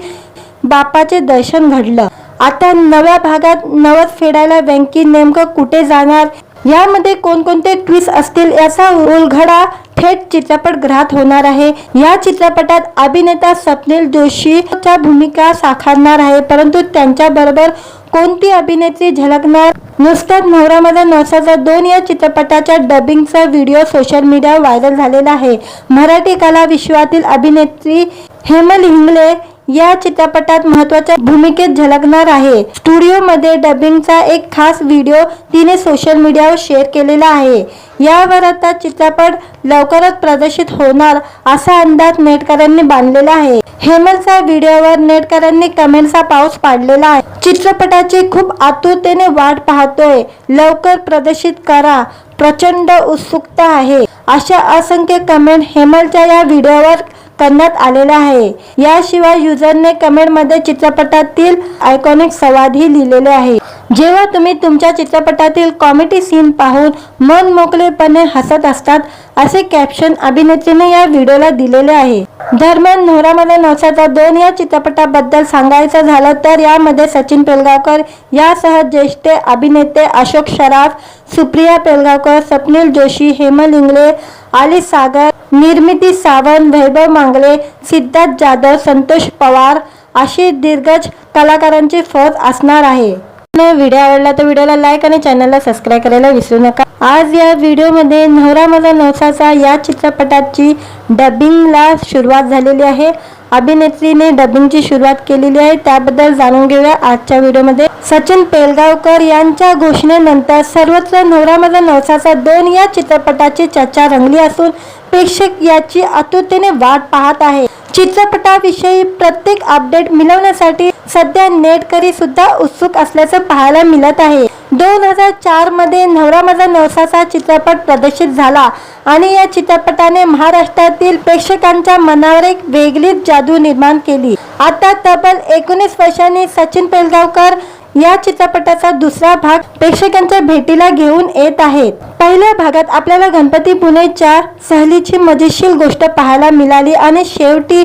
बाप्पाचे दर्शन घडलं। आता नव्या भागात नवस फेडायला वेंकी नेमकं कुठे जाणार, यामध्ये कोणकोणते ट्विस्ट असतील याचा उलगडा थेट चित्रपटगृहात होणार आहे। या चित्रपटात अभिनेता स्वप्नील जोशीच्या भूमिका साकारणार आहे, परंतु त्यांच्या बरोबर कोणती अभिनेत्री झळकणार? नुसताच नवरा माझा नवसाचा 2 या चित्रपटाच्या डबिंगचा व्हिडिओ सोशल मीडियावर व्हायरल झालेला आहे। मराठी कला विश्वातील अभिनेत्री हेमल हिंगले या चित्रपटात महत्त्वाच्या भूमिकेत झळकणार आहे। स्टुडिओमध्ये डबिंगचा एक खास व्हिडिओ तिने सोशल मीडियावर शेअर केलेला आहे। यावर आता चित्रपट लवकरच प्रदर्शित होणार असा अंदाज नेटकऱ्यांनी बांधलेला आहे। हेमलच्या व्हिडिओवर नेटकऱ्यांनी कमेंटचा पाऊस पाडलेला आहे। चित्रपटाची खूप आतुरतेने वाट पाहतोय, लवकर प्रदर्शित करा, प्रचंड उत्सुकता आहे, अशा असंख्य कमेंट हेमलच्या या व्हिडिओवर करण्यात आलेला आहे। याशिवाय युजरने कमेंटमध्ये चित्रपटातील आयकॉनिक संवादही लिहिलेले आहे। जेव्हा तुम्ही तुमच्या चित्रपटातील कॉमेडी सीन पाहून मन मोकळेपणे हसत असतात, असे कॅप्शन अभिनेत्रीने या व्हिडिओला दिलेले आहे। दरम्यान नवरा माझा नवसाचा 2 या चित्रपटाबद्दल सांगायचं झालं तर यामध्ये सचिन पेलगावकर यासह ज्येष्ठ अभिनेते अशोक सराफ, सुप्रिया पेलगावकर, स्वप्नील जोशी, हेमल हिंगले, आली सागर, निर्मिती सावंत, वैभव मांगले, सिद्धार्थ जाधव, संतोष पवार अशी दिग्गज कलाकारांची फौज असणार आहे। व्हिडिओ आवडला तर व्हिडिओला लाईक आणि चॅनलला सबस्क्राईब करायला विसरू नका। आज या व्हिडिओमध्ये नवरा माझा नवसाचा या चित्रपटाची डबिंगला सुरुवात झालेली आहे। अभिनेत्रीने डबिंगची सुरुवात केलेली आहे, त्याबद्दल जाणून घेऊया आजच्या व्हिडिओमध्ये। सचिन पेलगावकर यांच्या घोषणेनंतर सर्वत्र नवरा माझा नवसाचा 2 या चित्रपटाची चर्चा रंगली असून प्रेक्षक याची आतुरतेने वाट पाहत आहे। चित्रपटाविषयी प्रत्येक अपडेट मिळवण्यासाठी सध्या नेटकरी सुद्धा उत्सुक असल्याचं पाहायला मिळत आहे। 2004 मध्ये नवरा माझा नवसाचा चित्रपट प्रदर्शित झाला आणि या चित्रपटाने महाराष्ट्रातील प्रेक्षकांच्या मनावर एक वेगळीच जादू निर्माण केली। आता तब्बल 19 वर्षांनी सचिन पेलगावकर या चित्रपटाचा दुसरा भाग प्रेक्षकांच्या भेटीला घेऊन येत आहेत। पहिल्या भागात आपल्याला गणपती पुणेच्या सहलीची मजेशीर गोष्ट पाहायला मिळाली आणि शेवटी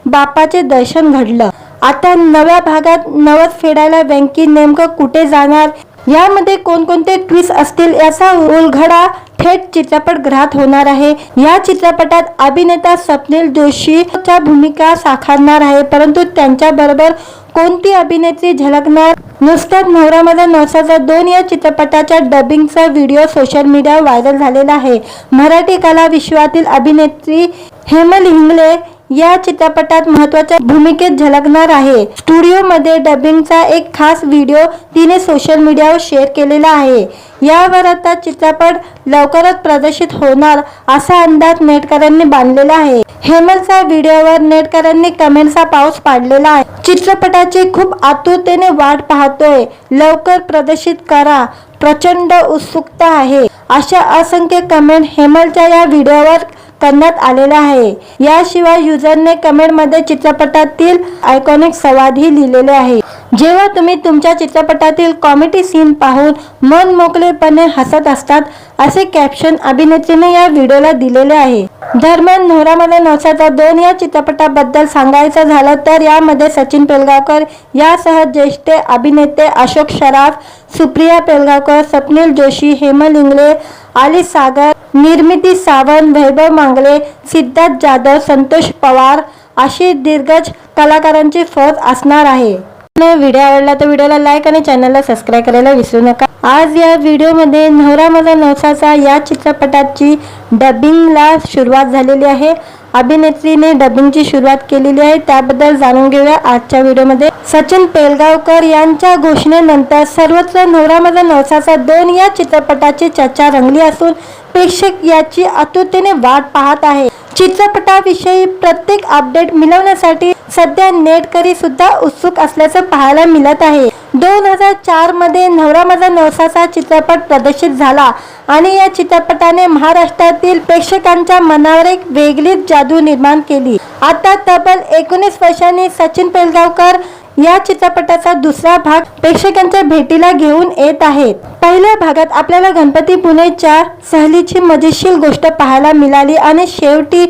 बाप्पाचे दर्शन घडलं। आता नव्या भागात नवस फेडायला वेंकी नेमकं कुठे जाणार, यामध्ये कोणकोणते ट्विस्ट असतील याचा उलगडा थेट चित्रपटगृहात होणार आहे। या चित्रपटात अभिनेता स्वप्नील जोशीच्या भूमिका साकारणार आहे, परंतु त्यांच्या बरोबर कोणती अभिनेत्री झळकणार? नुसताच नवरा माझा नवसाचा 2 या चित्रपटाच्या डबिंगचा व्हिडिओ सोशल मीडियावर व्हायरल झालेला आहे। मराठी कला विश्वातील अभिनेत्री हेमल हिंगले या चित्रपटात महत्त्वाच्या भूमिकेत झळकणार आहे। स्टुडिओमध्ये डबिंगचा एक खास व्हिडिओ तिने सोशल मीडियावर शेअर केलेला आहे। यावर आता चित्रपट लवकरच प्रदर्शित होणार असा अंदाज नेटकऱ्यांनी बांधलेला आहे। हेमलच्या व्हिडिओवर नेटकऱ्यांनी कमेंटचा पाऊस पाडलेला आहे। चित्रपटाची खूप आतुरतेने वाट पाहतोय, लवकर प्रदर्शित करा, प्रचंड उत्सुकता आहे, अशा असंख्य कमेंट हेमलच्या या व्हिडिओवर करण्यात आलेला आहे। याशिवाय युजरने कमेंटमध्ये चित्रपटातील आयकॉनिक संवादही लिहिलेले आहे। जेव्हा तुम्ही तुमच्या चित्रपटातील कॉमेडी सीन पाहून मन मोकळेपणे हसत असतात, असे कॅप्शन अभिनेत्रीने या व्हिडिओला दिलेले आहे। दरम्यान नवरा माझा नवसाचा 2 या चित्रपटाबद्दल सांगायचं झालं तर यामध्ये सचिन पेलगावकर यासह ज्येष्ठ अभिनेते अशोक सराफ, सुप्रिया पेलगावकर, स्वप्नील जोशी, हेमल हिंगले, आली सागर, निर्मिती सावंत, वैभव मांगले, सिद्धार्थ जाधव, संतोष पवार अशी दिग्गज कलाकारांची फौज असणार आहे। व्हिडिओ आवडला तर व्हिडिओला लाईक आणि चॅनलला सबस्क्राईब करायला विसरू नका। आज या व्हिडिओमध्ये नवरा माझा नवसाचा या चित्रपटाची डबिंगला सुरुवात झालेली आहे। अभिनेत्रीने डबिंगची सुरुवात केलेली आहे, त्याबद्दल जाणून घेऊया आजच्या व्हिडिओमध्ये। सचिन पेलगावकर यांच्या घोषणेनंतर सर्वत्र नवरा माझा नवसाचा 2 या चित्रपटाची चर्चा रंगली असून प्रेक्षक याची आतुरतेने वाट पाहत आहे। चित्रपटाविषयी प्रत्येक अपडेट मिळवण्यासाठी सध्या नेटकरी सुद्धा उत्सुक असल्याचं पाहायला मिळत आहे। 2004 मध्ये नवरा माझा नवसाचा चित्रपट प्रदर्शित झाला आणि या चित्रपटाने महाराष्ट्रातील प्रेक्षकांच्या मनावर एक वेगळीच जादू निर्माण केली। आता तब्बल 19 वर्षांनी सचिन पेलगावकर या चित्रपटाचा दुसरा भाग प्रेक्षकांच्या भेटीला घेऊन येत आहेत। पहिल्या भागात आपल्याला गणपतीपुळेच्या सहलीची मजेशीर गोष्ट पाहायला मिळाली आणि शेवटी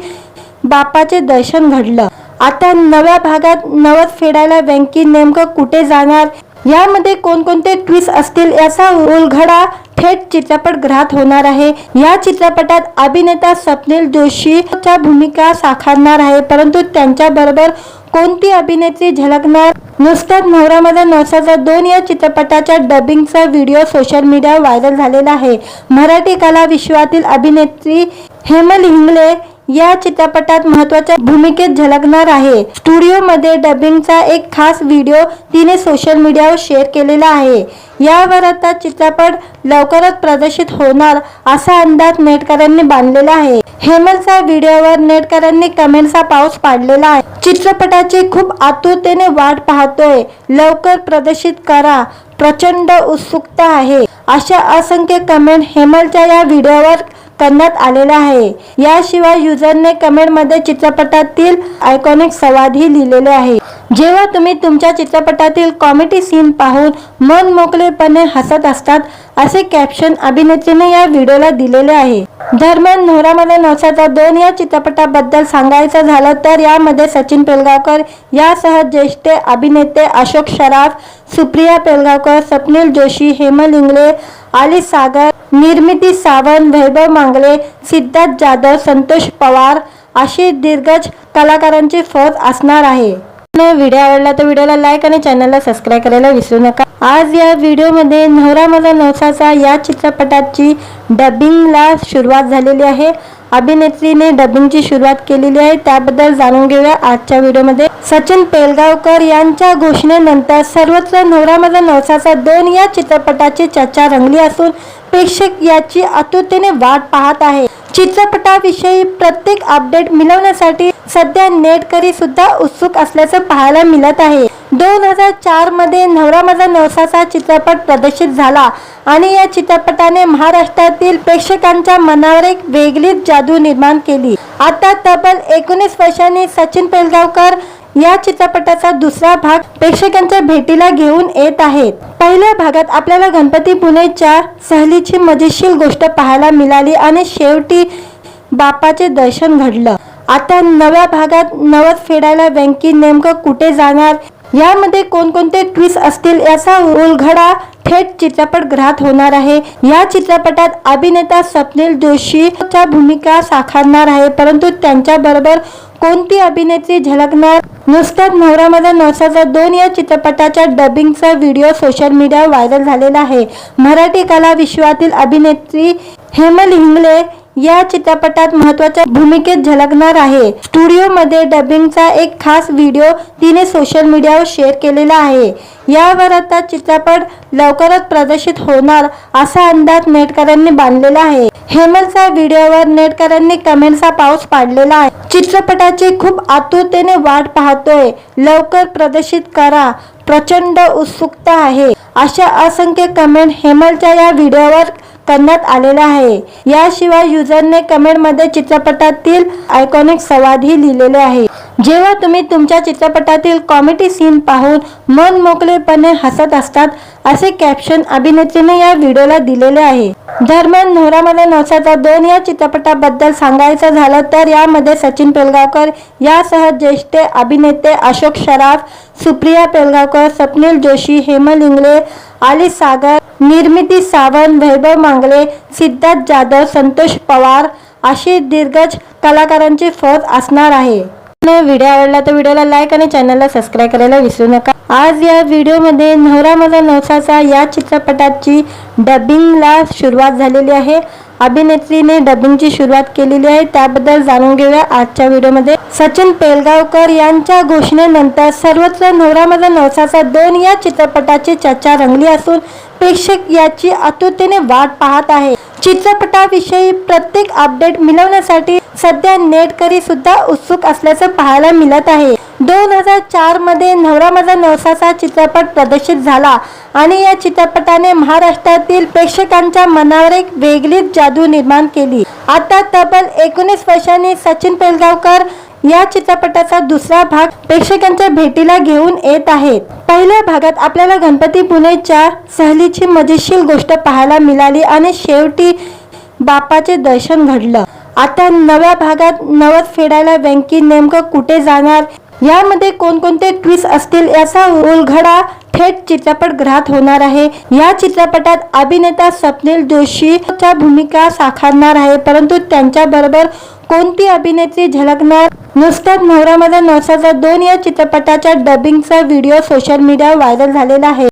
बाप्पाचे दर्शन घडलं। आता नव्या भागात नवस फेडायला वेंकी नेमकं कुठे जाणार, यामध्ये कोणकोणते ट्विस्ट असतील याचा उलगडा थेट चित्रपटगृहात होणार आहे। या चित्रपटात अभिनेता स्वप्नील जोशीच्या भूमिका साकारणार आहे, परंतु त्यांच्याबरोबर कोणती अभिनेत्री झळकणार? नुसताच नवरा माझा नवसाचा 2 या चित्रपटाच्या डबिंगचा व्हिडिओ सोशल मीडियावर व्हायरल झालेला आहे। मराठी कला विश्वातील अभिनेत्री हेमल हिंगळे या चित्रपटात महत्त्वाच्या भूमिकेत झळकणार आहे। स्टुडिओमध्ये डबिंगचा एक खास व्हिडिओ तिने सोशल मीडियावर शेअर केलेला आहे। यावर आता चित्रपट लवकरच प्रदर्शित होणार असा अंदाज नेटकऱ्यांनी बांधलेला आहे। हेमलच्या व्हिडिओवर नेटकऱ्यांनी कमेंटचा पाऊस पाडलेला आहे। चित्रपटाची खूप आतुरतेने वाट पाहतोय, लवकर प्रदर्शित करा, प्रचंड उत्सुकता आहे, अशा असंख्य कमेंट हेमलच्या या व्हिडिओवर करण्यात आलेला आहे। याशिवाय युजरने कमेंटमध्ये चित्रपटातील आयकॉनिक संवादही लिहिलेले आहे। जेव्हा तुम्ही तुमच्या चित्रपटातील कॉमेडी सीन पाहून मन मोकळेपणे हसत असतात, असे कॅप्शन अभिनेत्रीने या व्हिडिओला दिलेले आहे। दरम्यान नवरा माझा नवसाचा 2 या चित्रपटाबद्दल सांगायचं झालं तर यामध्ये सचिन पेलगावकर यासह ज्येष्ठ अभिनेते अशोक सराफ, सुप्रिया पेलगावकर, स्वप्नील जोशी, हेमल हिंगळे, आली सागर, निर्मिती सावंत, वैभव मांगले, सिद्धार्थ जाधव, संतोष पवार अशी दिग्गज कलाकारांची फौज असणार आहे। व्हिडिओ आवडला तर व्हिडिओला लाईक आणि चॅनलला सबस्क्राईब करायला विसरू नका। आज या व्हिडिओमध्ये नवरा माझा नवसाचा या चित्रपटाची डबिंगला सुरुवात झालेली आहे। अभिनेत्रीने डबिंगची सुरुवात केलेली आहे, त्याबद्दल जाणून घेऊया आजच्या व्हिडिओमध्ये। सचिन पेलगावकर यांच्या घोषणेनंतर सर्वत्र नवरा माझा नवसाचा 2 या चित्रपटाची चर्चा रंगली असून प्रेक्षक याची आतुरतेने वाट पाहत आहे। चित्रपटाविषयी प्रत्येक अपडेट मिळवण्यासाठी सध्या नेटकरी सुद्धा उत्सुक असल्याचं पाहायला मिळत आहे। 2004 मध्ये नवरा माझा नवसाचा चित्रपट प्रदर्शित झाला आणि या चित्रपटाने महाराष्ट्रातील प्रेक्षकांच्या मनावर एक वेगळीच जादू निर्माण केली। आता तब्बल 19 वर्षांनी सचिन पेलगावकर या चित्रपटाचा दुसरा भाग प्रेक्षकांच्या भेटीला घेऊन येत आहेत। पहिल्या भागात आपल्याला गणपतीपुळेच्या सहलीची मजेशीर गोष्ट पाहायला मिळाली आणि शेवटी बाप्पाचे दर्शन घडलं। आता नव्या भागात नवस फेडायला वेंकी नेमकं कुठे जाणार, यामध्ये कोणकोणते ट्विस्ट असतील याचा उलगडा थेट चित्रपटगृहात होणार आहे। या चित्रपटात अभिनेता स्वप्नील जोशीच्या भूमिका साकारणार आहे, परंतु त्यांच्याबरोबर कोणती अभिनेत्री झळकणार? नुसताच नवरा माझा नवसाचा 2 या चित्रपटाच्या डबिंगचा व्हिडिओ सोशल मीडियावर व्हायरल झालेला आहे। मराठी कला विश्वातील अभिनेत्री हेमल हिंगळे या चित्रपटात महत्त्वाच्या भूमिकेत झळकणार आहे। स्टुडिओमध्ये डबिंगचा एक खास व्हिडिओ तिने सोशल मीडियावर शेअर केलेला आहे। यावर आता चित्रपट लवकरच प्रदर्शित होणार असा अंदाज नेटकऱ्यांनी बांधलेला आहे। हेमलच्या व्हिडिओवर नेटकऱ्यांनी कमेंटचा पाऊस पाडलेला आहे। चित्रपटाची खूप आतुरतेने वाट पाहतोय, लवकर प्रदर्शित करा, प्रचंड उत्सुकता आहे, अशा असंख्य कमेंट हेमलच्या या व्हिडिओवर करण्यात आलेला आहे। याशिवाय युजरने कमेंटमध्ये चित्रपटातील आयकॉनिक संवादही लिहिलेले आहे। जेव्हा तुम्ही तुमच्या चित्रपटातील कॉमेडी सीन पाहून मन मोकळेपणे हसत असतात, असे कॅप्शन अभिनेत्रीने या व्हिडिओला दिलेले आहे। दरम्यान नवरा माझा नवसाचा 2 या चित्रपटाबद्दल सांगायचं झालं तर यामध्ये सचिन पेलगावकर यासह ज्येष्ठ अभिनेते अशोक सराफ, सुप्रिया पेलगावकर, स्वप्नील जोशी, हेमल हिंगळे, आली सागर, निर्मिती सावंत, वैभव मांगले, सिद्धार्थ जाधव, संतोष पवार अशी दिग्गज कलाकारांची फौज असणार आहे। व्हिडिओ आवडला तर व्हिडिओला लाईक आणि चॅनलला सबस्क्राईब करायला विसरू नका। आज या व्हिडिओमध्ये नवरा माझा नवसाचा या चित्रपटाची डबिंगला सुरुवात झालेली आहे। अभिनेत्रीने डबिंगची सुरुवात केलेली आहे, त्याबद्दल जाणून घेऊया आजच्या व्हिडिओमध्ये। सचिन पेलगावकर यांच्या घोषणेनंतर सर्वत्र नवरा माझा नवसाचा 2 या चित्रपटाची चर्चा रंगली असून प्रेक्षक याची आतुरतेने वाट पाहत आहे। चित्रपटाविषयी प्रत्येक अपडेट मिळवण्यासाठी सध्या नेटकरी सुद्धा उत्सुक असल्याचं पाहायला मिळत आहे। 2004 मध्ये नवरा माझा नवसाचा चित्रपट प्रदर्शित झाला आणि या चित्रपटाने महाराष्ट्रातील प्रेक्षकांच्या मनावर एक वेगळीच जादू निर्माण केली। आता तब्बल 19 वर्षांनी सचिन पेलगावकर या चित्रपटाचा दुसरा भाग प्रेक्षकांच्या भेटीला घेऊन येत आहेत। पहिल्या भागात आपल्याला गणपतीपुळेच्या सहलीची मजेशीर गोष्ट पाहायला मिळाली आणि शेवटी बाप्पाचे दर्शन घडलं। आता नव्या भागात नवस फेडायला वेंकी नेमकं कुठे जाणार, यामध्ये कोणकोणते ट्विस्ट असतील याचा उलगडा थेट चित्रपटगृहात होणार आहे। या चित्रपटात अभिनेता स्वप्नील जोशीच्या भूमिका साकारणार आहे, परंतु त्यांच्या बरोबर कोणती अभिनेत्री झळकणार? नुसताच नवरा माझा नवसाचा 2 या चित्रपटाच्या डबिंगचा व्हिडिओ सोशल मीडियावर व्हायरल झालेला आहे।